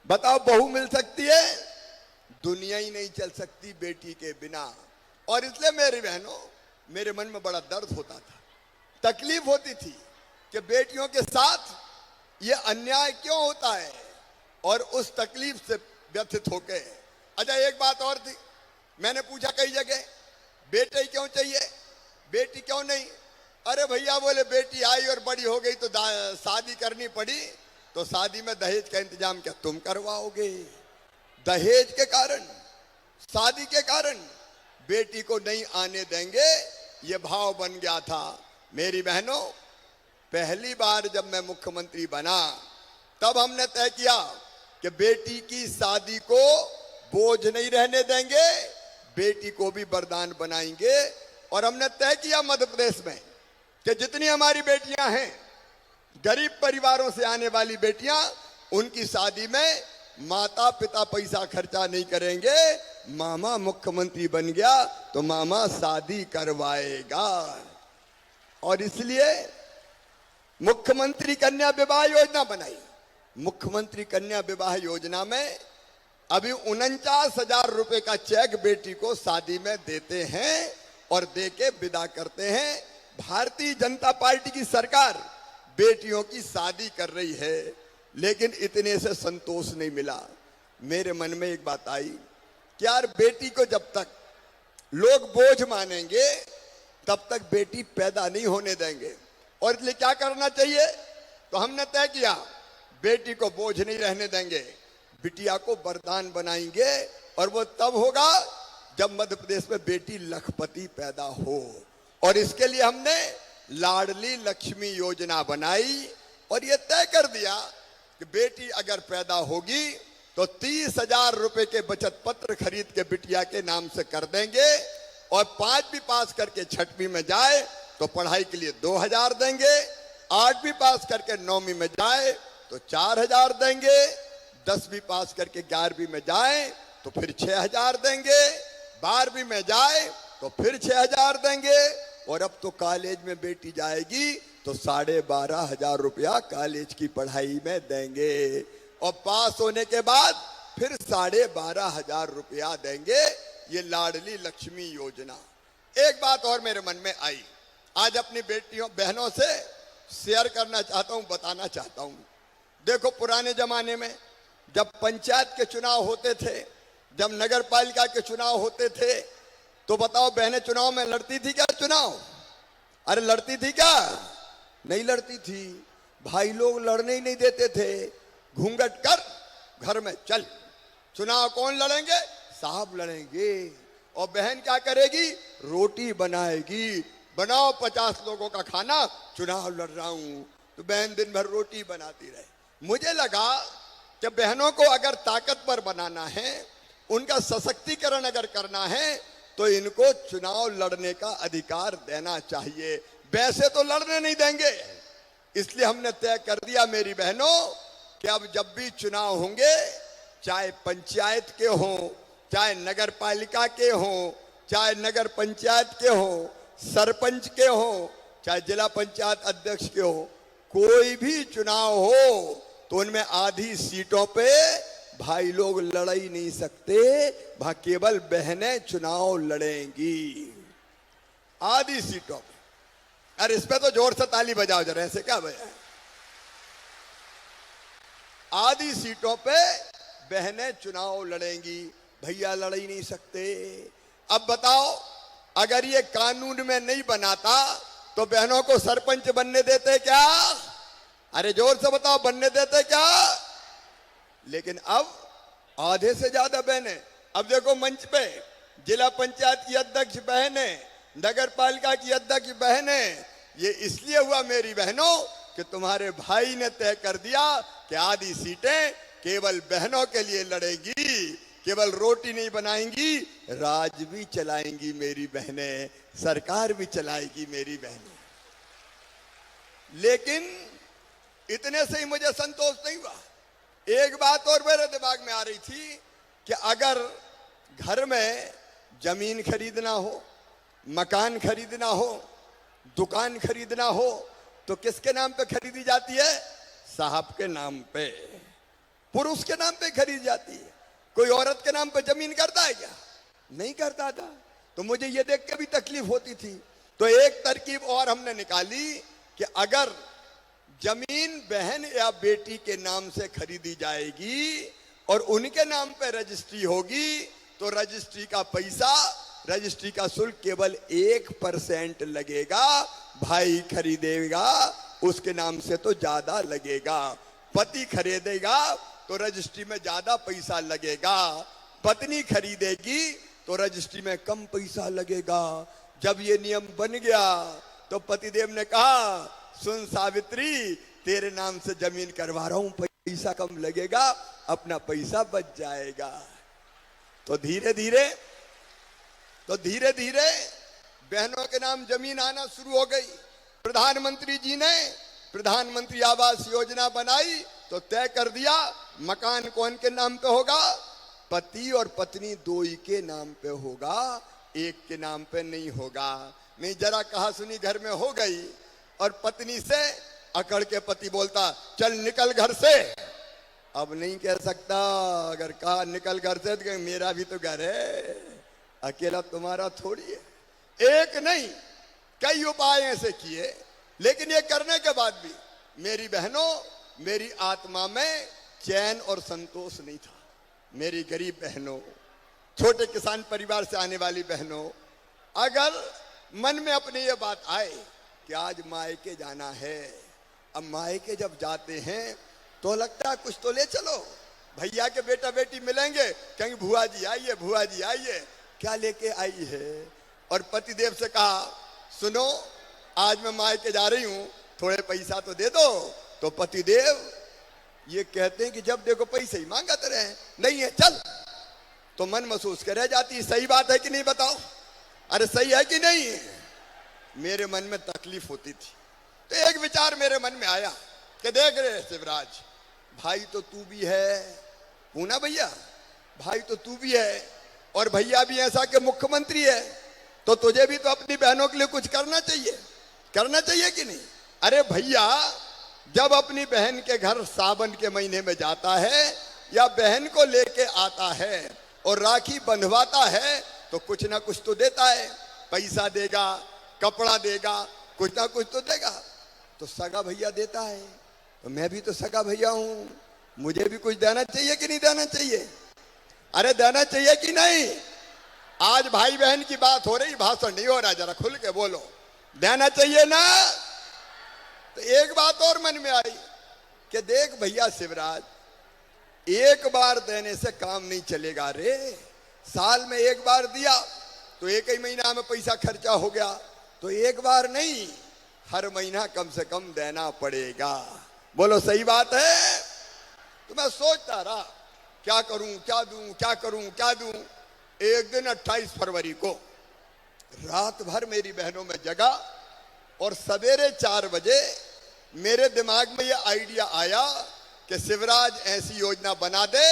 बताओ, बहू मिल सकती है? दुनिया ही नहीं चल सकती बेटी के बिना। और इसलिए मेरी बहनों, मेरे मन में बड़ा दर्द होता था, तकलीफ होती थी कि बेटियों के साथ ये अन्याय क्यों होता है, और उस तकलीफ से व्यथित होके। अच्छा, एक बात और थी, मैंने पूछा कई जगह, बेटे क्यों चाहिए, बेटी क्यों नहीं? अरे भैया बोले बेटी आई और बड़ी हो गई तो शादी करनी पड़ी, तो शादी में दहेज का इंतजाम क्या तुम करवाओगे? दहेज के कारण, शादी के कारण बेटी को नहीं आने देंगे, ये भाव बन गया था। मेरी बहनों, पहली बार जब मैं मुख्यमंत्री बना तब हमने तय किया कि बेटी की शादी को बोझ नहीं रहने देंगे, बेटी को भी वरदान बनाएंगे। और हमने तय किया मध्य प्रदेश में कि जितनी हमारी बेटियां हैं, गरीब परिवारों से आने वाली बेटियां, उनकी शादी में माता पिता पैसा खर्चा नहीं करेंगे। मामा मुख्यमंत्री बन गया तो मामा शादी करवाएगा। और इसलिए मुख्यमंत्री कन्या विवाह योजना बनाई। मुख्यमंत्री कन्या विवाह योजना में अभी 49,000 रुपए का चेक बेटी को शादी में देते हैं और देके विदा करते हैं। भारतीय जनता पार्टी की सरकार बेटियों की शादी कर रही है, लेकिन इतने से संतोष नहीं मिला। मेरे मन में एक बात आई कि यार, बेटी को जब तक लोग बोझ मानेंगे तब तक बेटी पैदा नहीं होने देंगे। और इसलिए क्या करना चाहिए? तो हमने तय किया बेटी को बोझ नहीं रहने देंगे, बिटिया को वरदान बनाएंगे। और वो तब होगा जब मध्य प्रदेश में बेटी लखपति पैदा हो। और इसके लिए हमने लाडली लक्ष्मी योजना बनाई और ये तय कर दिया कि बेटी अगर पैदा होगी तो 30,000 रुपए के बचत पत्र खरीद के बिटिया के नाम से कर देंगे। और 5वीं पास करके 6वीं में जाए तो पढ़ाई के लिए 2,000 देंगे। 8वीं पास करके 9वीं में जाए तो 4,000 देंगे। 10वीं पास करके 11वीं में जाए तो फिर 6,000 देंगे। 12वीं में जाए तो फिर 6,000 देंगे। और अब तो कॉलेज में बेटी जाएगी तो 12,500 रुपया कॉलेज की पढ़ाई में देंगे। और पास होने के बाद फिर 12,500 रुपया देंगे। ये लाडली लक्ष्मी योजना। एक बात और मेरे मन में आई, आज अपनी बेटियों बहनों से शेयर करना चाहता हूं, बताना चाहता हूं। देखो, पुराने जमाने में जब पंचायत के चुनाव होते थे, जब नगर पालिका के चुनाव होते थे, तो बताओ बहनें चुनाव में लड़ती थी क्या? चुनाव, अरे लड़ती थी क्या? नहीं लड़ती थी। भाई लोग लड़ने ही नहीं देते थे। घूंघट कर घर में चल, चुनाव कौन लड़ेंगे? साहब लड़ेंगे। और बहन क्या करेगी? रोटी बनाएगी। बनाओ 50 लोगों का खाना, चुनाव लड़ रहा हूं। तो बहन दिन भर रोटी बनाती रहे। मुझे लगा कि बहनों को अगर ताकतवर बनाना है, उनका सशक्तिकरण अगर करना है, तो इनको चुनाव लड़ने का अधिकार देना चाहिए। वैसे तो लड़ने नहीं देंगे, इसलिए हमने तय कर दिया मेरी बहनों कि अब जब भी चुनाव होंगे, चाहे पंचायत के हों, चाहे नगर पालिका के हों, चाहे नगर पंचायत के हों, सरपंच के हों, चाहे जिला पंचायत अध्यक्ष के हो, कोई भी चुनाव हो तो उनमें आधी सीटों पे भाई लोग लड़ ही नहीं सकते, वहां केवल बहनें चुनाव लड़ेंगी आधी सीटों पे। अरे इस पे तो जोर से ताली बजाओ जरा, ऐसे क्या भैया? आधी सीटों पे बहनें चुनाव लड़ेंगी, भैया लड़ ही नहीं सकते। अब बताओ, अगर ये कानून में नहीं बनाता तो बहनों को सरपंच बनने देते क्या? अरे जोर से बताओ, बनने देते क्या? लेकिन अब आधे से ज्यादा बहनें। अब देखो मंच पे जिला पंचायत की अध्यक्ष बहनें, नगर पालिका की अध्यक्ष बहनें। ये इसलिए हुआ मेरी बहनों कि तुम्हारे भाई ने तय कर दिया कि आधी सीटें केवल बहनों के लिए लड़ेंगी। केवल रोटी नहीं बनाएंगी, राज भी चलाएंगी मेरी बहनें, सरकार भी चलाएगी मेरी बहनें। लेकिन इतने से ही मुझे संतोष नहीं हुआ। एक बात और मेरे दिमाग में आ रही थी कि अगर घर में जमीन खरीदना हो, मकान खरीदना हो, दुकान खरीदना हो, तो किसके नाम पे खरीदी जाती है? साहब के नाम पे, पुरुष के नाम पे खरीदी जाती है। कोई औरत के नाम पे जमीन करता है क्या? नहीं करता था। तो मुझे ये देख के भी तकलीफ होती थी। तो एक तरकीब और हमने निकाली कि अगर जमीन बहन या बेटी के नाम से खरीदी जाएगी और उनके नाम पे रजिस्ट्री होगी, तो रजिस्ट्री का पैसा, रजिस्ट्री का शुल्क केवल 1% लगेगा। भाई खरीदेगा उसके नाम से तो ज्यादा लगेगा, पति खरीदेगा तो रजिस्ट्री में ज्यादा पैसा लगेगा, पत्नी खरीदेगी तो रजिस्ट्री में कम पैसा लगेगा। जब ये नियम बन गया तो पतिदेव ने कहा, सुन सावित्री, तेरे नाम से जमीन करवा रहा हूं, पैसा कम लगेगा, अपना पैसा बच जाएगा। तो धीरे धीरे बहनों के नाम जमीन आना शुरू हो गई। प्रधानमंत्री जी ने प्रधानमंत्री आवास योजना बनाई तो तय कर दिया मकान कौन के नाम पे होगा? पति और पत्नी दो ही के नाम पे होगा, एक के नाम पे नहीं होगा। नहीं जरा कहा सुनी घर में हो गई और पत्नी से अकड़ के पति बोलता, चल निकल घर से। अब नहीं कह सकता, अगर कहा निकल घर से तो मेरा भी तो घर है, अकेला तुम्हारा थोड़ी है। एक नहीं कई उपाय ऐसे किए, लेकिन ये करने के बाद भी मेरी बहनों, मेरी आत्मा में चैन और संतोष नहीं था। मेरी गरीब बहनों, छोटे किसान परिवार से आने वाली बहनों, अगर मन में अपने ये बात आए कि आज मायके जाना है, अब मायके जब जाते हैं तो लगता है कुछ तो ले चलो। भैया के बेटा बेटी मिलेंगे, कहेंगे भुआ जी आइए, भुआ जी आइए, क्या लेके आई है? और पतिदेव से कहा, सुनो आज मैं मायके जा रही हूं, थोड़े पैसा तो दे दो। तो पतिदेव ये कहते हैं कि जब देखो पैसे ही मांगते रहे, नहीं है चल। तो मन महसूस कर रह जाती, सही बात है कि नहीं बताओ? अरे सही है कि नहीं? मेरे मन में तकलीफ होती थी। तो एक विचार मेरे मन में आया कि देख रहे शिवराज, भाई तो तू भी है, पूना भैया, भाई तो तू भी है और भैया भी ऐसा कि मुख्यमंत्री है, तो तुझे भी तो अपनी बहनों के लिए कुछ करना चाहिए, करना चाहिए कि नहीं? अरे भैया जब अपनी बहन के घर सावन के महीने में जाता है या बहन को लेके आता है और राखी बंधवाता है तो कुछ ना कुछ तो देता है, पैसा देगा, कपड़ा देगा, कुछ ना कुछ तो देगा। तो सगा भैया देता है, तो मैं भी तो सगा भैया हूं, मुझे भी कुछ देना चाहिए कि नहीं देना चाहिए? अरे देना चाहिए कि नहीं? आज भाई बहन की बात हो रही, भाषण नहीं हो रहा, जरा खुल के बोलो, देना चाहिए ना? तो एक बात और मन में आई कि देख भैया शिवराज, एक बार देने से काम नहीं चलेगा रे। साल में एक बार दिया तो एक ही महीना में पैसा खर्चा हो गया, तो एक बार नहीं, हर महीना कम से कम देना पड़ेगा। बोलो सही बात है? तो मैं सोचता रहा क्या करूं, क्या दूं, क्या करूं, क्या दूं। एक दिन 28 फरवरी को रात भर मेरी बहनों में जगा और सवेरे 4 बजे मेरे दिमाग में यह आइडिया आया कि शिवराज ऐसी योजना बना दे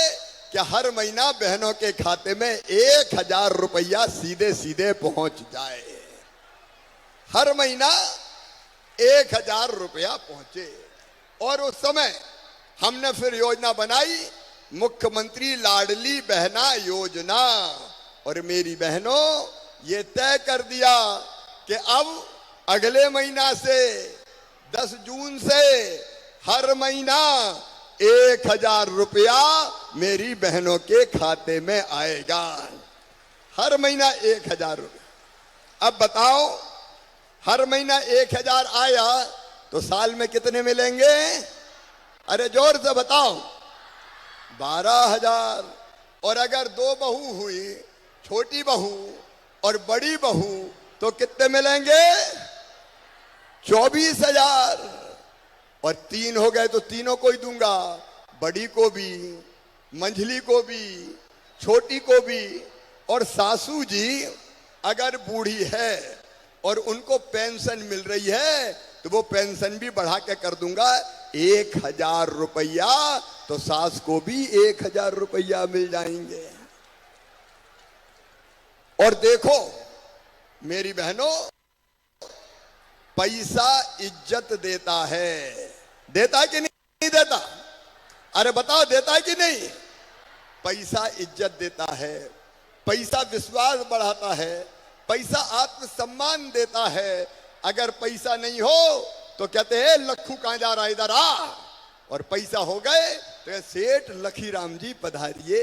कि हर महीना बहनों के खाते में 1000 रुपया सीधे सीधे पहुंच जाए। हर महीना 1000 रुपया पहुंचे। और उस समय हमने फिर योजना बनाई, मुख्यमंत्री लाडली बहना योजना। और मेरी बहनों, ये तय कर दिया कि अब अगले महीना से 10 जून से हर महीना 1000 रुपया मेरी बहनों के खाते में आएगा। हर महीना 1000 रुपया। अब बताओ, हर महीना 1000 आया तो साल में कितने मिलेंगे? अरे जोर से बताओ। 12,000। और अगर 2 बहू हुई, छोटी बहू और बड़ी बहू, तो कितने मिलेंगे? 24,000। और 3 हो गए तो तीनों को ही दूंगा, बड़ी को भी, मंझली को भी, छोटी को भी। और सासू जी अगर बूढ़ी है और उनको पेंशन मिल रही है तो वो पेंशन भी बढ़ा के कर दूंगा 1000 रुपया, तो सास को भी 1000 रुपया मिल जाएंगे। और देखो मेरी बहनों, पैसा इज्जत देता है। देता है कि नहीं देता? अरे बताओ, देता है कि नहीं? पैसा इज्जत देता है, पैसा विश्वास बढ़ाता है, पैसा आत्मसम्मान देता है। अगर पैसा नहीं हो तो कहते हैं लखू कहां जा रहा है, इधर आ। और पैसा हो गए तो सेठ लखीराम जी पधारिए।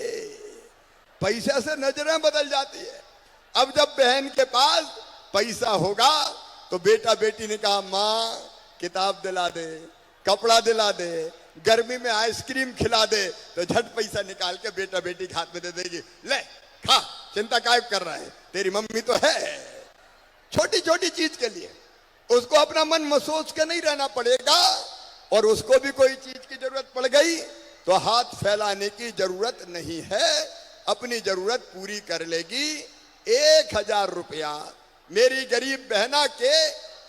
पैसे से नजरें बदल जाती है। अब जब बहन के पास पैसा होगा तो बेटा बेटी ने कहा, माँ किताब दिला दे, कपड़ा दिला दे, गर्मी में आइसक्रीम खिला दे, तो झट पैसा निकाल के बेटा बेटी के हाथ में दे देगी। ले खा, चिंता काय कर रहा है, तेरी मम्मी तो है। छोटी छोटी चीज के लिए उसको अपना मन में सोच के नहीं रहना पड़ेगा। और उसको भी कोई चीज की जरूरत पड़ गई तो हाथ फैलाने की जरूरत नहीं है, अपनी जरूरत पूरी कर लेगी। 1000 रुपया मेरी गरीब बहना के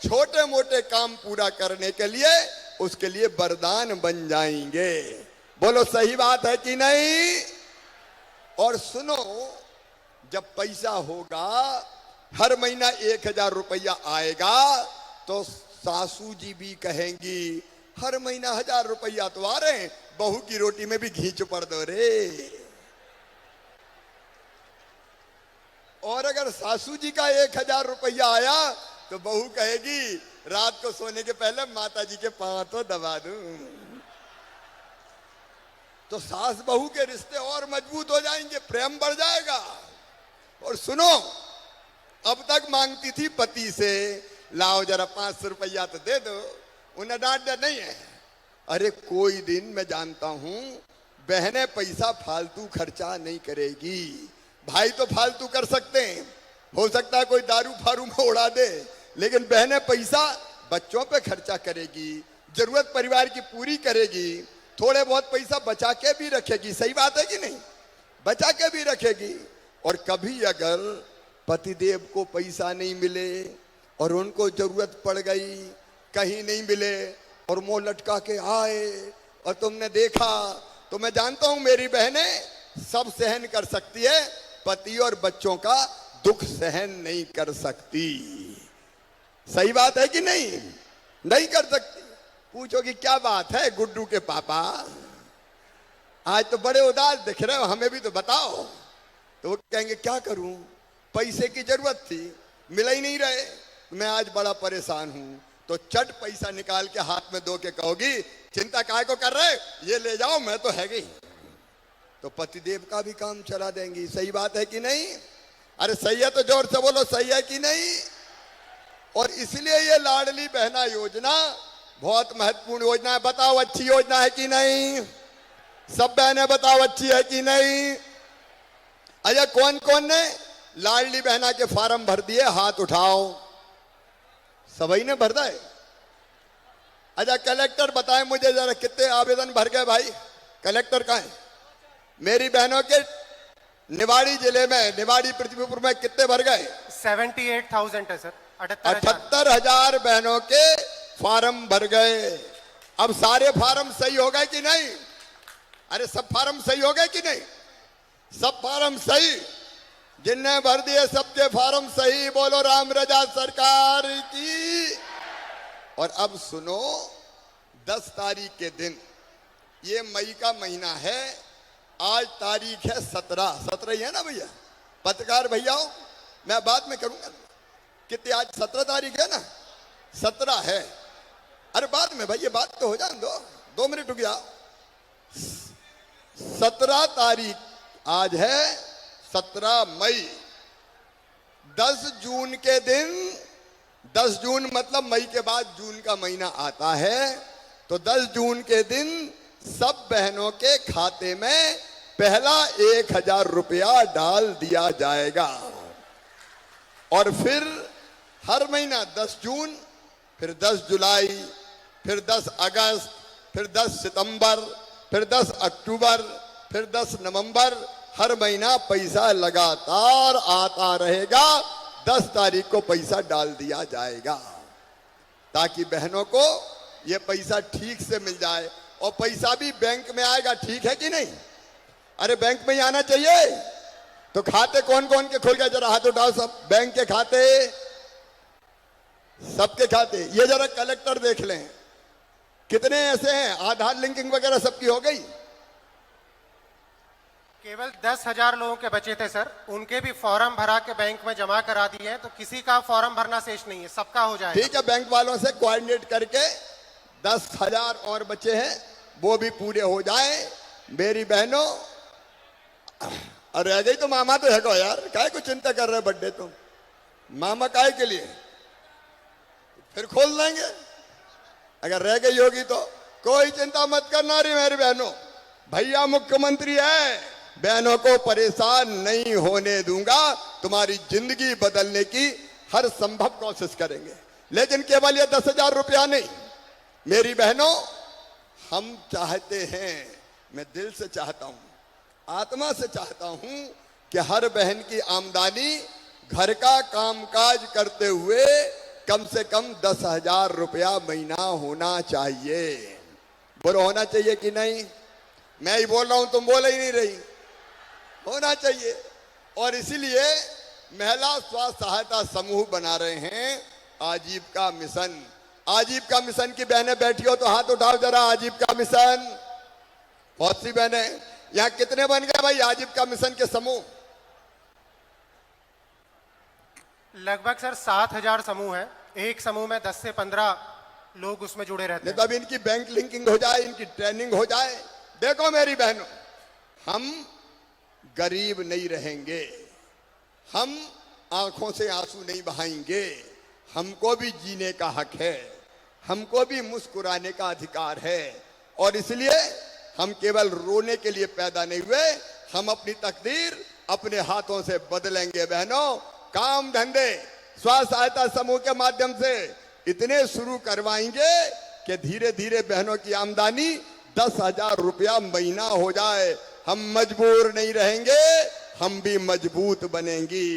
छोटे मोटे काम पूरा करने के लिए, उसके लिए वरदान बन जाएंगे। बोलो सही बात है कि नहीं? और सुनो, जब पैसा होगा, हर महीना 1000 रुपया आएगा, तो सासू जी भी कहेंगी हर महीना 1000 रुपया तो आ रहे हैं, बहू की रोटी में भी घी चुपड़ दो रे। और अगर सासू जी का 1000 रुपया आया तो बहू कहेगी रात को सोने के पहले माता जी के पांव तो दबा दूं। तो सास बहू के रिश्ते और मजबूत हो जाएंगे, प्रेम बढ़ जाएगा। और सुनो, अब तक मांगती थी पति से, लाओ जरा 500 रुपया तो दे दो, उन्हें डांट नहीं है। अरे कोई दिन मैं जानता हूं बहनें पैसा फालतू खर्चा नहीं करेगी। भाई तो फालतू कर सकते हैं, हो सकता है कोई दारू फारू में उड़ा दे, लेकिन बहनें पैसा बच्चों पे खर्चा करेगी, जरूरत परिवार की पूरी करेगी, थोड़े बहुत पैसा बचा के भी रखेगी। सही बात है कि नहीं? बचा के भी रखेगी। और कभी अगर पतिदेव को पैसा नहीं मिले और उनको जरूरत पड़ गई, कहीं नहीं मिले और मुंह लटका के आए और तुमने देखा, तो मैं जानता हूं मेरी बहनें सब सहन कर सकती है, पति और बच्चों का दुख सहन नहीं कर सकती। सही बात है कि नहीं? नहीं कर सकती। पूछोगी क्या बात है गुड्डू के पापा, आज तो बड़े उदास दिख रहे हो, हमें भी तो बताओ। तो वो कहेंगे क्या करूं, पैसे की जरूरत थी, मिल ही नहीं रहे, मैं आज बड़ा परेशान हूं। तो चट पैसा निकाल के हाथ में दो के कहोगी चिंता काय को कर रहे, ये ले जाओ, मैं तो है गई। तो पतिदेव का भी काम चला देंगी। सही बात है कि नहीं? अरे सही है तो जोर से बोलो, सही है कि नहीं? और इसलिए ये लाडली बहना योजना बहुत महत्वपूर्ण योजना है। बताओ अच्छी योजना है कि नहीं? सब बहनें बताओ अच्छी है कि नहीं? अरे कौन कौन ने लाडली बहना के फार्म भर दिए, हाथ उठाओ। सभी ने भर दिए। अच्छा कलेक्टर बताएं मुझे जरा कितने आवेदन भर गए भाई? कलेक्टर कहाँ है? मेरी बहनों के निवाड़ी जिले में, निवाड़ी पृथ्वीपुर में कितने भर गए? 78,000 है सर। 78,000 बहनों के फार्म भर गए। अब सारे फार्म सही हो गए कि नहीं? अरे सब फार्म सही हो गए कि नहीं? सब फार्म सही। जिनने भर दिए सबके फार्म सही। बोलो राम रजा सरकार की। और अब सुनो, 10 तारीख के दिन, ये मई का महीना है, आज तारीख है 17 ही है ना भैया? पत्रकार भैया हो, मैं बाद में करूंगा। कितनी आज 17 तारीख है ना? 17 है। अरे बाद में भैया, बात तो हो जाने दो, 2 मिनट रुक जाओ। 17 तारीख आज है, 17 मई। 10 जून के दिन, 10 जून मतलब मई के बाद जून का महीना आता है, तो 10 जून के दिन सब बहनों के खाते में पहला 1,000 रुपया डाल दिया जाएगा। और फिर हर महीना 10 जून, फिर 10 जुलाई, फिर 10 अगस्त, फिर 10 सितंबर, फिर 10 अक्टूबर, फिर 10 नवंबर, हर महीना पैसा लगातार आता रहेगा। 10 तारीख को पैसा डाल दिया जाएगा ताकि बहनों को यह पैसा ठीक से मिल जाए। और पैसा भी बैंक में आएगा, ठीक है कि नहीं? अरे बैंक में ही आना चाहिए। तो खाते कौन कौन के खुल गए? जरा हाथ उठाओ सब। बैंक के खाते, सबके खाते। ये जरा कलेक्टर देख लें कितने ऐसे हैं। आधार लिंकिंग वगैरह सबकी हो गई? केवल 10,000 लोगों के बचे थे सर, उनके भी फॉर्म भरा के बैंक में जमा करा दिए हैं, तो किसी का फॉर्म भरना शेष नहीं है, सबका हो जाएगा। ठीक है, बैंक वालों से कोऑर्डिनेट करके 10,000 और बचे हैं, वो भी पूरे हो जाए। मेरी बहनों, अरे रह गई तो मामा तो है को यार, काहे को चिंता कर रहे बर्थडे तुम? मामा काहे के लिए? फिर खोल देंगे अगर रह गई होगी तो। कोई चिंता मत करना रही मेरी बहनों, भैया मुख्यमंत्री है, बहनों को परेशान नहीं होने दूंगा। तुम्हारी जिंदगी बदलने की हर संभव कोशिश करेंगे, लेकिन केवल ये 10,000 रुपया नहीं। मेरी बहनों, हम चाहते हैं, मैं दिल से चाहता हूं, आत्मा से चाहता हूं कि हर बहन की आमदनी घर का कामकाज करते हुए कम से कम 10,000 रुपया महीना होना चाहिए। बोलो होना चाहिए कि नहीं? मैं ही बोल रहा हूं, तुम बोल ही नहीं रही। होना चाहिए। और इसीलिए महिला स्वास्थ्य सहायता समूह बना रहे हैं आजीविका मिशन। आजीविका मिशन की बहनें बैठी हो तो हाथ उठाओ जरा। आजीविका मिशन, बहुत सी बहनें। यहां कितने बन गए भाई आजीविका मिशन के समूह? लगभग सर 7,000 समूह है। एक समूह में 10 से 15 लोग उसमें जुड़े रहते हैं। तब इनकी बैंक लिंकिंग हो जाए, इनकी ट्रेनिंग हो जाए। देखो मेरी बहनों, हम गरीब नहीं रहेंगे, हम आंखों से आंसू नहीं बहाएंगे। हमको भी जीने का हक है, हमको भी मुस्कुराने का अधिकार है। और इसलिए हम केवल रोने के लिए पैदा नहीं हुए, हम अपनी तकदीर अपने हाथों से बदलेंगे। बहनों, काम धंधे स्वास्थ्य सहायता समूह के माध्यम से इतने शुरू करवाएंगे कि धीरे धीरे बहनों की आमदनी 10,000 रुपया महीना हो जाए। हम मजबूर नहीं रहेंगे, हम भी मजबूत बनेंगी,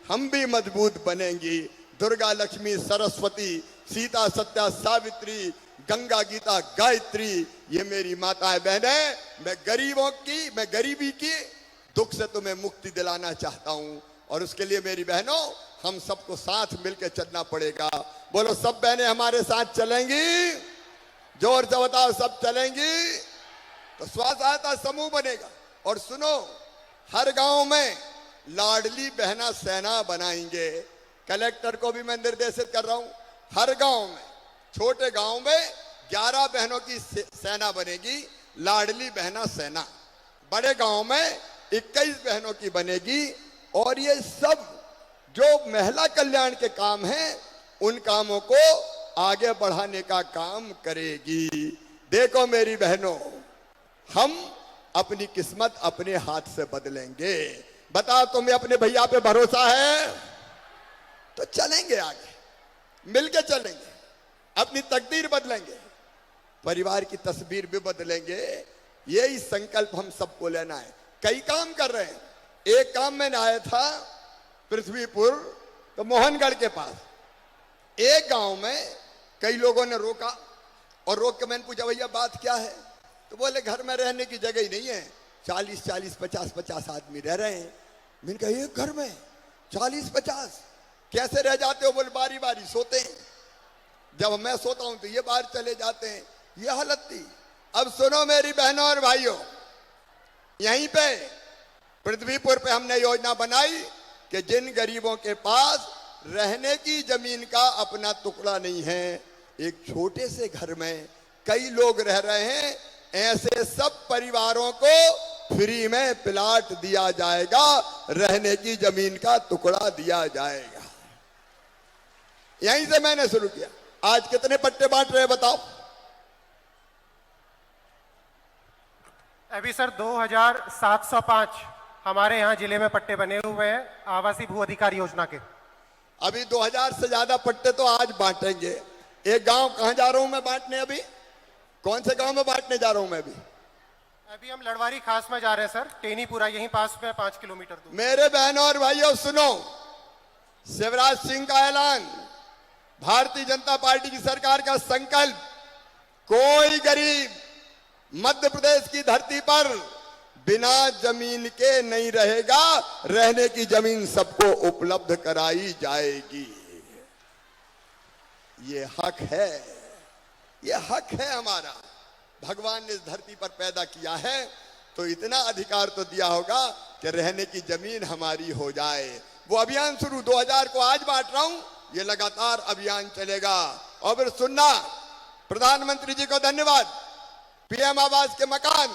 हम भी मजबूत बनेंगी। दुर्गा, लक्ष्मी, सरस्वती, सीता, सत्या, सावित्री, गंगा, गीता, गायत्री, ये मेरी माताएं बहनें। मैं गरीबी की दुख से तुम्हें मुक्ति दिलाना चाहता हूं। और उसके लिए मेरी बहनों, हम सबको साथ मिलकर चलना पड़ेगा। बोलो सब बहनें हमारे साथ चलेंगी? जोर से बताओ, सब चलेंगी? तो स्वास्थ्य सहायता समूह बनेगा। और सुनो, हर गांव में लाडली बहना सेना बनाएंगे। कलेक्टर को भी मैं निर्देशित कर रहा हूं, हर गांव में, छोटे गांव में 11 बहनों की सेना बनेगी, लाडली बहना सेना। बड़े गांव में 21 बहनों की बनेगी। और ये सब जो महिला कल्याण के काम हैं, उन कामों को आगे बढ़ाने का काम करेगी। देखो मेरी बहनों, हम अपनी किस्मत अपने हाथ से बदलेंगे। बताओ तुम्हें अपने भैया पे भरोसा है? तो चलेंगे आगे, मिलके चलेंगे, अपनी तकदीर बदलेंगे, परिवार की तस्वीर भी बदलेंगे। यही संकल्प हम सबको लेना है। कई काम कर रहे हैं। एक काम में आया था पृथ्वीपुर, तो मोहनगढ़ के पास एक गांव में कई लोगों ने रोका, और रोक के मैंने पूछा भैया बात क्या है? तो बोले घर में रहने की जगह ही नहीं है, 40-40, 50-50 आदमी रह रहे हैं। मैंने कहा एक घर में 40-50 कैसे रह जाते हो? बोले बारी बारी सोते हैं, जब मैं सोता हूं तो ये बाहर चले जाते हैं। ये हालत थी। अब सुनो मेरी बहनों और भाइयों, यहीं पे पृथ्वीपुर पे हमने योजना बनाई कि जिन गरीबों के पास रहने की जमीन का अपना टुकड़ा नहीं है, एक छोटे से घर में कई लोग रह रहे हैं, ऐसे सब परिवारों को फ्री में प्लाट दिया जाएगा, रहने की जमीन का टुकड़ा दिया जाएगा। यहीं से मैंने शुरू किया। आज कितने पट्टे बांट रहे हैं बताओ? अभी सर 2705 हमारे यहाँ जिले में पट्टे बने हुए हैं आवासीय भू अधिकार योजना के। अभी 2000 से ज्यादा पट्टे तो आज बांटेंगे। एक गांव कहां जा रहा हूं मैं बांटने? अभी कौन से गांव में बांटने जा रहा हूं मैं? अभी हम लड़वारी खास में जा रहे हैं सर, टेनीपुरा यहीं पास में 5 किलोमीटर दूर। मेरे बहनों और भाइयों सुनो, शिवराज सिंह का ऐलान, भारतीय जनता पार्टी की सरकार का संकल्प, कोई गरीब मध्य प्रदेश की धरती पर बिना जमीन के नहीं रहेगा, रहने की जमीन सबको उपलब्ध कराई जाएगी। ये हक है, ये हक है हमारा। भगवान ने इस धरती पर पैदा किया है तो इतना अधिकार तो दिया होगा कि रहने की जमीन हमारी हो जाए। वो अभियान शुरू 2000 को आज बांट रहा हूं, ये लगातार अभियान चलेगा। और फिर सुनना, प्रधानमंत्री जी को धन्यवाद, पीएम आवास के मकान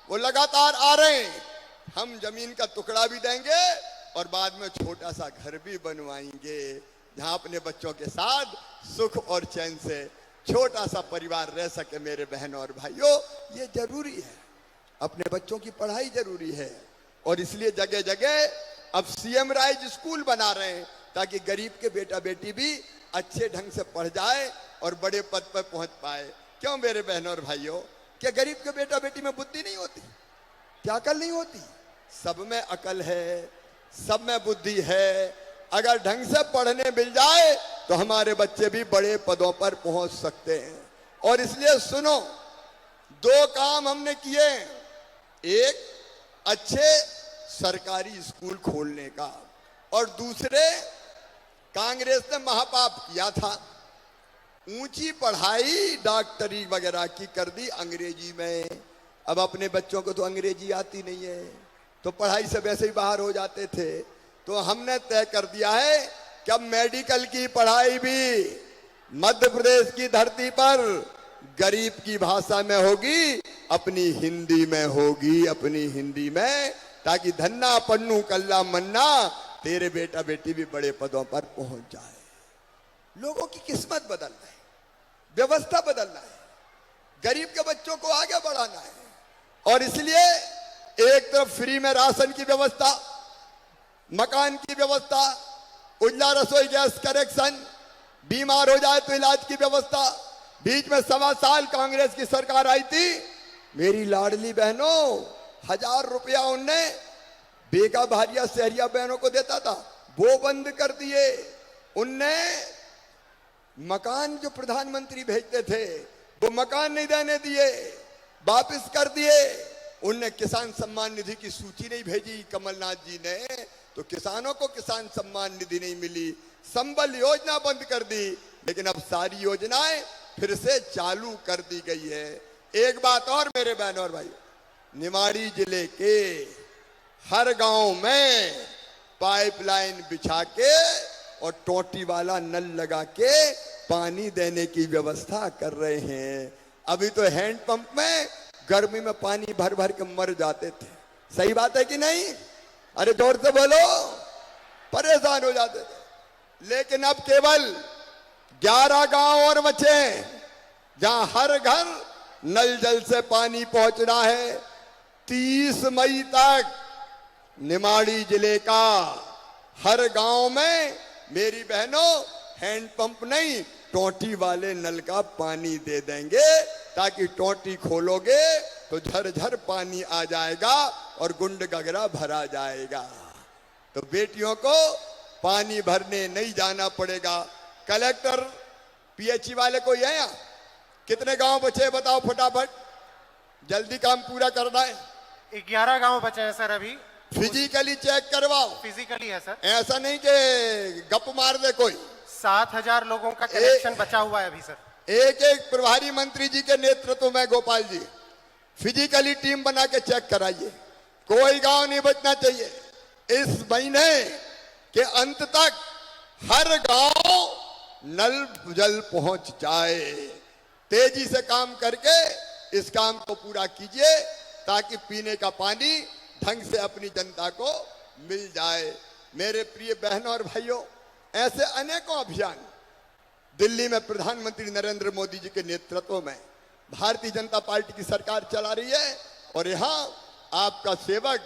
वो लगातार आ रहे हैं। हम जमीन का टुकड़ा भी देंगे और बाद में छोटा सा घर भी बनवाएंगे, जहां अपने बच्चों के साथ सुख और चैन से छोटा सा परिवार रह सके। मेरे बहनों और भाइयों, ये जरूरी है, अपने बच्चों की पढ़ाई जरूरी है। और इसलिए जगह जगह अब सीएम राइज स्कूल बना रहे हैं, ताकि गरीब के बेटा बेटी भी अच्छे ढंग से पढ़ जाए और बड़े पद पर पहुंच पाए। क्यों मेरे बहनों और भाइयों, क्या गरीब के बेटा बेटी में बुद्धि नहीं होती? क्या अकल नहीं होती? सब में अकल है, सब में बुद्धि है। अगर ढंग से पढ़ने मिल जाए तो हमारे बच्चे भी बड़े पदों पर पहुंच सकते हैं। और इसलिए सुनो, 2 काम हमने किए। एक, अच्छे सरकारी स्कूल खोलने का, और दूसरे, कांग्रेस ने महापाप किया था, ऊंची पढ़ाई डॉक्टरी वगैरह की कर दी अंग्रेजी में। अब अपने बच्चों को तो अंग्रेजी आती नहीं है, तो पढ़ाई से वैसे ही बाहर हो जाते थे। तो हमने तय कर दिया है कि अब मेडिकल की पढ़ाई भी मध्य प्रदेश की धरती पर गरीब की भाषा में होगी, अपनी हिंदी में होगी, अपनी हिंदी में, ताकि धन्ना पन्नू कल्ला मन्ना तेरे बेटा बेटी भी बड़े पदों पर पहुंच जाए। लोगों की किस्मत बदलना है, व्यवस्था बदलना है, गरीब के बच्चों को आगे बढ़ाना है। और इसलिए एक तरफ फ्री में राशन की व्यवस्था, मकान की व्यवस्था, उजला रसोई गैस कनेक्शन, बीमार हो जाए तो इलाज की व्यवस्था। बीच में 1.25 साल कांग्रेस की सरकार आई थी, मेरी लाडली बहनों 1000 रुपया उनने बेगा भारिया शहरिया बहनों को देता था, वो बंद कर दिए। उनने मकान जो प्रधानमंत्री भेजते थे वो मकान नहीं देने दिए, वापस कर दिए। उनने किसान सम्मान निधि की सूची नहीं भेजी कमलनाथ जी ने, तो किसानों को किसान सम्मान निधि नहीं मिली। संबल योजना बंद कर दी, लेकिन अब सारी योजनाएं फिर से चालू कर दी गई है। एक बात और मेरे बहनों और भाई, निवाड़ी जिले के हर गांव में पाइपलाइन बिछा के और टोटी वाला नल लगा के पानी देने की व्यवस्था कर रहे हैं। अभी तो हैंडपंप में गर्मी में पानी भर भर के मर जाते थे। सही बात है कि नहीं? अरे जोर से बोलो, परेशान हो जाते थे। लेकिन अब केवल 11 गांव और बचे जहां हर घर नल जल से पानी पहुंचना है। 30 मई तक निमाड़ी जिले का हर गांव में मेरी बहनों हैंडपंप नहीं टोटी वाले नल का पानी दे देंगे, ताकि टोटी खोलोगे तो झरझर पानी आ जाएगा और गुंड गगरा भरा जाएगा। तो बेटियों को पानी भरने नहीं जाना पड़ेगा। कलेक्टर पीएचई वाले कोई है यहाँ? कितने गांव बचे बताओ फटाफट, जल्दी काम पूरा करना है। 11 गांव बचे हैं सर अभी। फिजिकली चेक करवाओ। फिजिकली है सर, ऐसा नहीं कि गप मार दे कोई। 7000 लोगों का कनेक्शन बचा हुआ है अभी सर। एक एक प्रभारी मंत्री जी के नेतृत्व में गोपाल जी फिजिकली टीम बना के चेक कराइए, कोई गांव नहीं बचना चाहिए। इस महीने के अंत तक हर गांव नल जल पहुंच जाए। तेजी से काम करके इस काम को पूरा कीजिए, ताकि पीने का पानी ढंग से अपनी जनता को मिल जाए। मेरे प्रिय बहनों और भाइयों, ऐसे अनेकों अभियान दिल्ली में प्रधानमंत्री नरेंद्र मोदी जी के नेतृत्व में भारतीय जनता पार्टी की सरकार चला रही है, और यहाँ आपका सेवक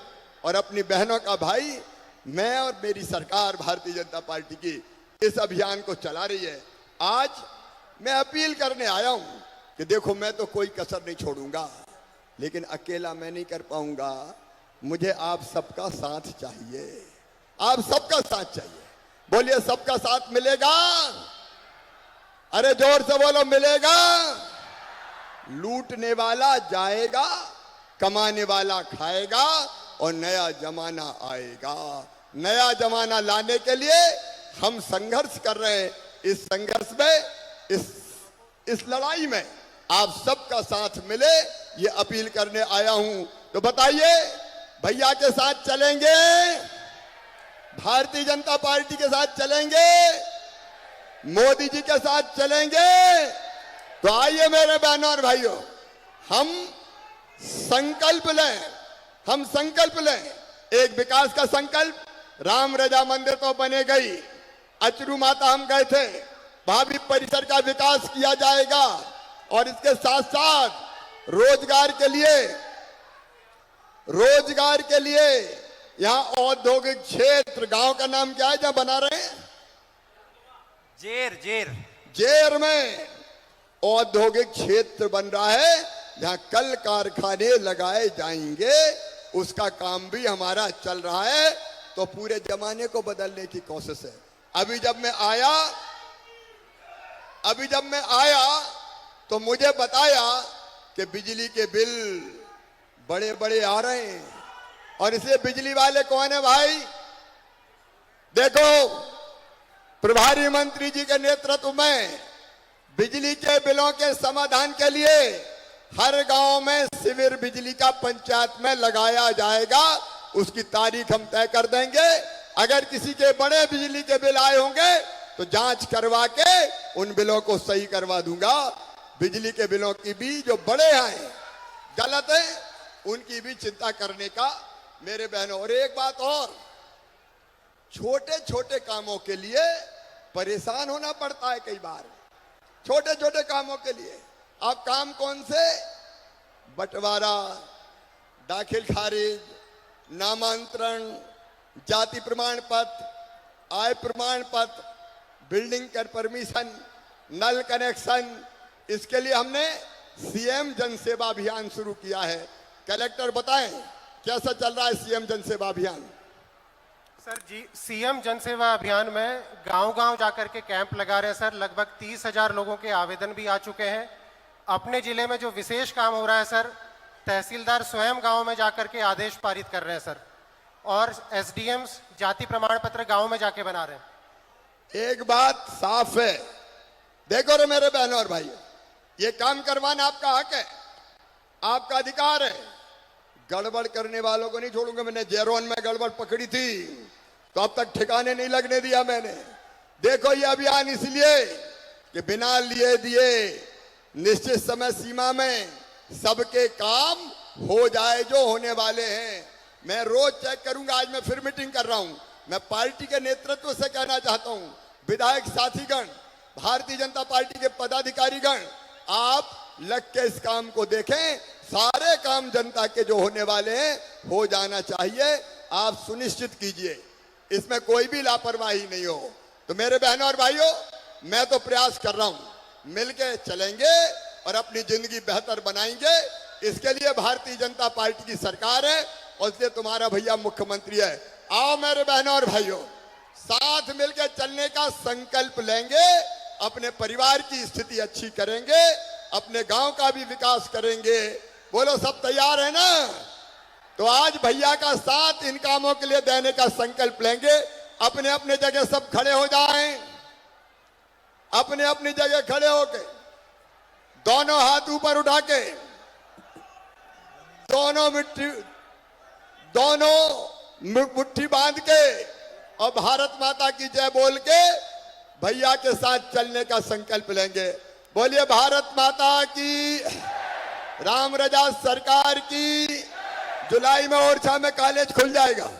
और अपनी बहनों का भाई, मैं और मेरी सरकार भारतीय जनता पार्टी की इस अभियान को चला रही है। आज मैं अपील करने आया हूं कि देखो, मैं तो कोई कसर नहीं छोड़ूंगा, लेकिन अकेला मैं नहीं कर पाऊंगा। मुझे आप सबका साथ चाहिए, आप सबका साथ चाहिए। बोलिए, सबका साथ मिलेगा? अरे जोर से बोलो, मिलेगा? लूटने वाला जाएगा, कमाने वाला खाएगा, और नया जमाना आएगा। नया जमाना लाने के लिए हम संघर्ष कर रहे हैं। इस संघर्ष में, इस लड़ाई में आप सबका साथ मिले, ये अपील करने आया हूं। तो बताइए, भैया के साथ चलेंगे? भारतीय जनता पार्टी के साथ चलेंगे? मोदी जी के साथ चलेंगे? तो आइए मेरे बहनों और भाइयों, हम संकल्प लें, हम संकल्प लें। एक विकास का संकल्प, राम रजा मंदिर तो बने गई, अचरू माता हम गए थे, भाभी परिसर का विकास किया जाएगा, और इसके साथ साथ रोजगार के लिए यहाँ औद्योगिक क्षेत्र, गांव का नाम क्या है जहां बना रहे हैं? जेर में औद्योगिक क्षेत्र बन रहा है, जहां कल कारखाने लगाए जाएंगे। उसका काम भी हमारा चल रहा है। तो पूरे जमाने को बदलने की कोशिश है। अभी जब मैं आया तो मुझे बताया कि बिजली के बिल बड़े बड़े आ रहे हैं, और इसलिए बिजली वाले कौन है भाई? देखो, प्रभारी मंत्री जी के नेतृत्व में बिजली के बिलों के समाधान के लिए हर गांव में शिविर बिजली का पंचायत में लगाया जाएगा। उसकी तारीख हम तय कर देंगे। अगर किसी के बड़े बिजली के बिल आए होंगे तो जांच करवा के उन बिलों को सही करवा दूंगा। बिजली के बिलों की भी जो बड़े हैं, गलत है, उनकी भी चिंता करने का मेरे बहनों। और एक बात और, छोटे छोटे कामों के लिए परेशान होना पड़ता है कई बार। छोटे छोटे कामों के लिए आप काम कौन से? बंटवारा, दाखिल खारिज, नामांतरण, जाति प्रमाण पत्र, आय प्रमाण पत्र, बिल्डिंग का परमिशन, नल कनेक्शन, इसके लिए हमने सीएम जन सेवा अभियान शुरू किया है। कलेक्टर बताएं कैसा चल रहा है सीएम जन सेवा अभियान? सर जी, सीएम जन सेवा अभियान में गांव-गांव जाकर के कैंप लगा रहे हैं सर। लगभग 30,000 लोगों के आवेदन भी आ चुके हैं। अपने जिले में जो विशेष काम हो रहा है सर, तहसीलदार स्वयं गांव में जाकर के आदेश पारित कर रहे हैं सर, और एसडीएम्स जाति प्रमाण पत्र गांव में जाके बना रहे हैं। एक बात साफ है, देखो रे मेरे बहनों और भाइयों, ये काम करवाना आपका हक है, आपका अधिकार है। गड़बड़ करने वालों को नहीं छोड़ूंगा। मैंने जेरोन में गड़बड़ पकड़ी थी तो अब तक ठिकाने नहीं लगने दिया मैंने। देखो, ये अभियान इसलिए कि बिना लिए दिए निश्चित समय सीमा में सबके काम हो जाए जो होने वाले हैं। मैं रोज चेक करूंगा। आज मैं फिर मीटिंग कर रहा हूं। मैं पार्टी के नेतृत्व से कहना चाहता हूं, विधायक साथीगण, भारतीय जनता पार्टी के पदाधिकारीगण, आप लग के इस काम को देखें। सारे काम जनता के जो होने वाले हैं हो जाना चाहिए। आप सुनिश्चित कीजिए, इसमें कोई भी लापरवाही नहीं हो। तो मेरे बहनों और भाइयों, मैं तो प्रयास कर रहा हूं, मिलके चलेंगे और अपनी जिंदगी बेहतर बनाएंगे। इसके लिए भारतीय जनता पार्टी की सरकार है और इसलिए तुम्हारा भैया मुख्यमंत्री है। आओ मेरे बहनों और भाइयों, साथ मिलकर चलने का संकल्प लेंगे, अपने परिवार की स्थिति अच्छी करेंगे, अपने गांव का भी विकास करेंगे। बोलो सब तैयार है ना? तो आज भैया का साथ इन कामों के लिए देने का संकल्प लेंगे। अपने अपने जगह सब खड़े हो जाएं, अपने अपनी जगह खड़े होके दोनों हाथ ऊपर उठा के दोनों मुट्ठी बांध के और भारत माता की जय बोल के भैया के साथ चलने का संकल्प लेंगे। बोलिए भारत माता की, राम रजा सरकार की। जुलाई में ओरछा में कॉलेज खुल जाएगा,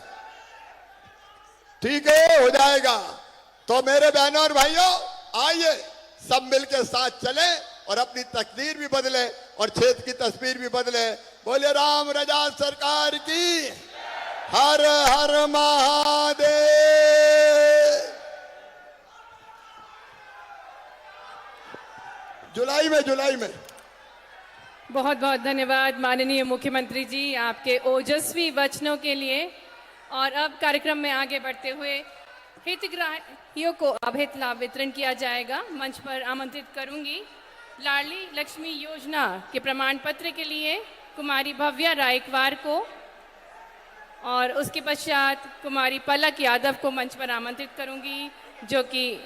ठीक है, हो जाएगा। तो मेरे बहनों और भाइयों, आइए सब मिलकर साथ चलें और अपनी तकदीर भी बदले और क्षेत्र की तस्वीर भी बदले। बोले राम रजा सरकार की, हर हर महादेव। जुलाई में बहुत बहुत धन्यवाद माननीय मुख्यमंत्री जी आपके ओजस्वी वचनों के लिए। और अब कार्यक्रम में आगे बढ़ते हुए हितग्राहियों को अभेद लाभ वितरण किया जाएगा। मंच पर आमंत्रित करूंगी लाडली लक्ष्मी योजना के प्रमाण पत्र के लिए कुमारी भव्या रायकवार को और उसके पश्चात कुमारी पलक यादव को मंच पर आमंत्रित करूंगी, जो कि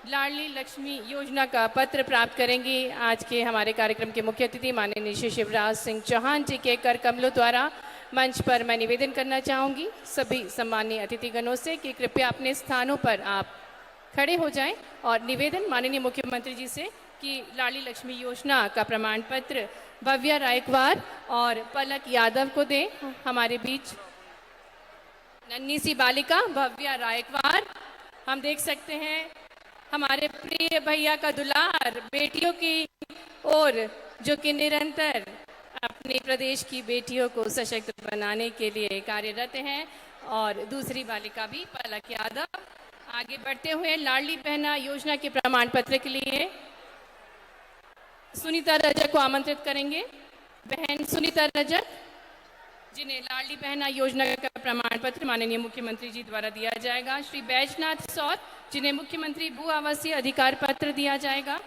लाडली लक्ष्मी योजना का पत्र प्राप्त करेंगी। आज के हमारे कार्यक्रम के मुख्य अतिथि माननीय श्री शिवराज सिंह चौहान जी के कर कमलों द्वारा। मंच पर मैं निवेदन करना चाहूँगी सभी सम्मानीय अतिथिगणों से कि कृपया अपने स्थानों पर आप खड़े हो जाएं और निवेदन माननीय मुख्यमंत्री जी से कि लाडली लक्ष्मी योजना का प्रमाण पत्र भव्या रायकवार और पलक यादव को दें। हमारे बीच नन्ही सी बालिका भव्या रायकवार, हम देख सकते हैं हमारे प्रिय भैया का दुलार बेटियों की ओर, जो कि निरंतर अपने प्रदेश की बेटियों को सशक्त बनाने के लिए कार्यरत हैं। और दूसरी बालिका भी पलक यादव। आगे बढ़ते हुए लाडली बहना योजना के प्रमाण पत्र के लिए सुनीता रजक को आमंत्रित करेंगे। बहन सुनीता रजक, जिन्हें लाडली बहना योजना का प्रमाण पत्र माननीय मुख्यमंत्री जी द्वारा दिया जाएगा। श्री बैजनाथ सौर, जिन्हें मुख्यमंत्री भू आवासीय अधिकार पत्र दिया जाएगा।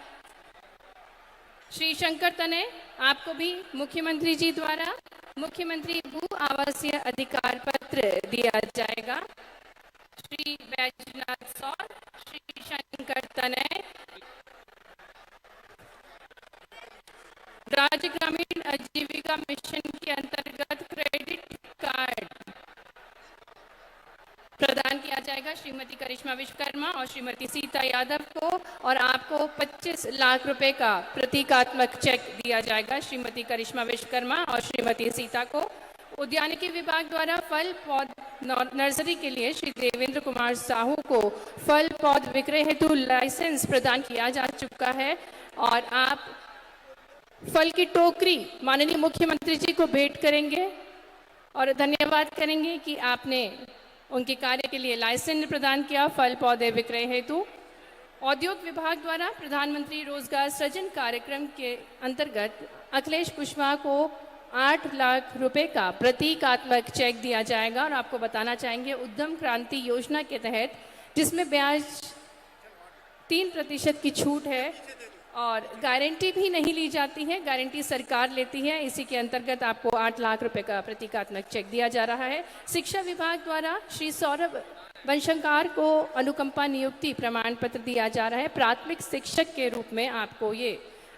श्री शंकर तने, आपको भी मुख्यमंत्री जी द्वारा मुख्यमंत्री भू आवासीय अधिकार पत्र दिया जाएगा। श्री बैजनाथ सौर, श्री शंकर तने, राज्य ग्रामीण आजीविका मिशन के अंतर्गत क्रेडिट कार्ड प्रदान किया जाएगा श्रीमती करिश्मा विश्वकर्मा और श्रीमती सीता यादव को। और आपको 25 लाख रुपए का प्रतीकात्मक चेक दिया जाएगा श्रीमती करिश्मा विश्वकर्मा और श्रीमती सीता को। उद्यानिकी विभाग द्वारा फल पौध नर्सरी के लिए श्री देवेंद्र कुमार साहू को फल पौध विक्रय हेतु लाइसेंस प्रदान किया जा चुका है। और आप फल की टोकरी माननीय मुख्यमंत्री जी को भेंट करेंगे और धन्यवाद करेंगे कि आपने उनके कार्य के लिए लाइसेंस प्रदान किया फल पौधे विक्रय हेतु। औद्योग विभाग द्वारा प्रधानमंत्री रोजगार सृजन कार्यक्रम के अंतर्गत अखिलेश कुशवाहा को 8 लाख रुपए का प्रतीकात्मक चेक दिया जाएगा। और आपको बताना चाहेंगे उद्यम क्रांति योजना के तहत, जिसमें ब्याज 3% की छूट है और गारंटी भी नहीं ली जाती है, गारंटी सरकार लेती है। इसी के अंतर्गत आपको 8 लाख रुपए का प्रतीकात्मक चेक दिया जा रहा है। शिक्षा विभाग द्वारा श्री सौरभ वंशंकार को अनुकंपा नियुक्ति प्रमाण पत्र दिया जा रहा है। प्राथमिक शिक्षक के रूप में आपको ये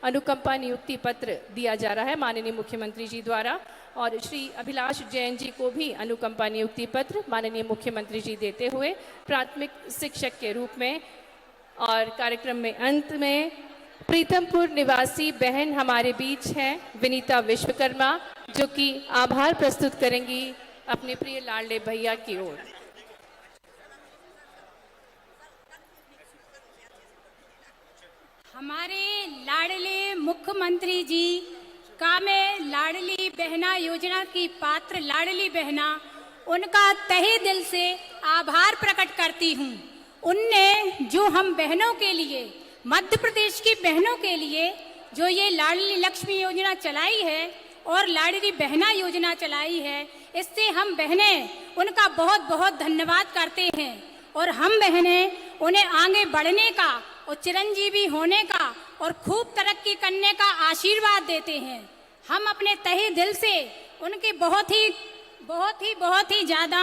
अनुकंपा नियुक्ति पत्र दिया जा रहा है माननीय मुख्यमंत्री जी द्वारा। और श्री अभिलाष जैन जी को भी अनुकंपा नियुक्ति पत्र माननीय मुख्यमंत्री जी देते हुए प्राथमिक शिक्षक के रूप में। और कार्यक्रम में अंत में प्रीतमपुर निवासी बहन हमारे बीच हैं विनीता विश्वकर्मा, जो कि आभार प्रस्तुत करेंगी अपने प्रिय लाडले भैया की ओर। हमारे लाडले मुख्यमंत्री जी का मैं लाडली बहना योजना की पात्र लाडली बहना उनका तहे दिल से आभार प्रकट करती हूँ। उनने जो हम बहनों के लिए, मध्य प्रदेश की बहनों के लिए जो ये लाडली लक्ष्मी योजना चलाई है और लाडली बहना योजना चलाई है, इससे हम बहनें उनका बहुत बहुत धन्यवाद करते हैं और हम बहनें उन्हें आगे बढ़ने का और चिरंजीवी होने का और खूब तरक्की करने का आशीर्वाद देते हैं। हम अपने तहे दिल से उनके बहुत ही ज़्यादा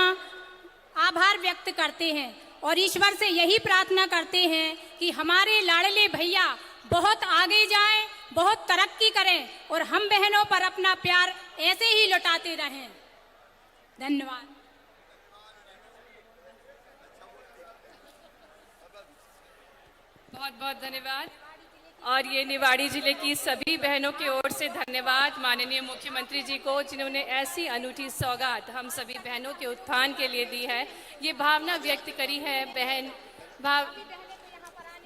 आभार व्यक्त करते हैं और ईश्वर से यही प्रार्थना करते हैं कि हमारे लाडले भैया बहुत आगे जाएं, बहुत तरक्की करें और हम बहनों पर अपना प्यार ऐसे ही लौटाते रहें। धन्यवाद। बहुत बहुत धन्यवाद। और ये निवाड़ी जिले की सभी बहनों की ओर से धन्यवाद माननीय मुख्यमंत्री जी को, जिन्होंने ऐसी अनूठी सौगात हम सभी बहनों के उत्थान के लिए दी है। ये भावना व्यक्त करी है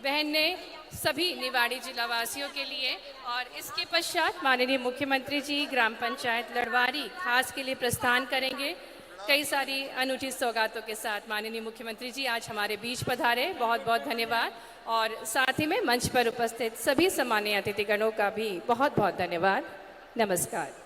बहन ने सभी निवाड़ी जिला वासियों के लिए। और इसके पश्चात माननीय मुख्यमंत्री जी ग्राम पंचायत लड़वारी खास के लिए प्रस्थान करेंगे। कई सारी अनूठी सौगातों के साथ माननीय मुख्यमंत्री जी आज हमारे बीच पधारे, बहुत बहुत धन्यवाद। और साथ ही में मंच पर उपस्थित सभी सम्मानीय अतिथिगणों का भी बहुत बहुत धन्यवाद। नमस्कार।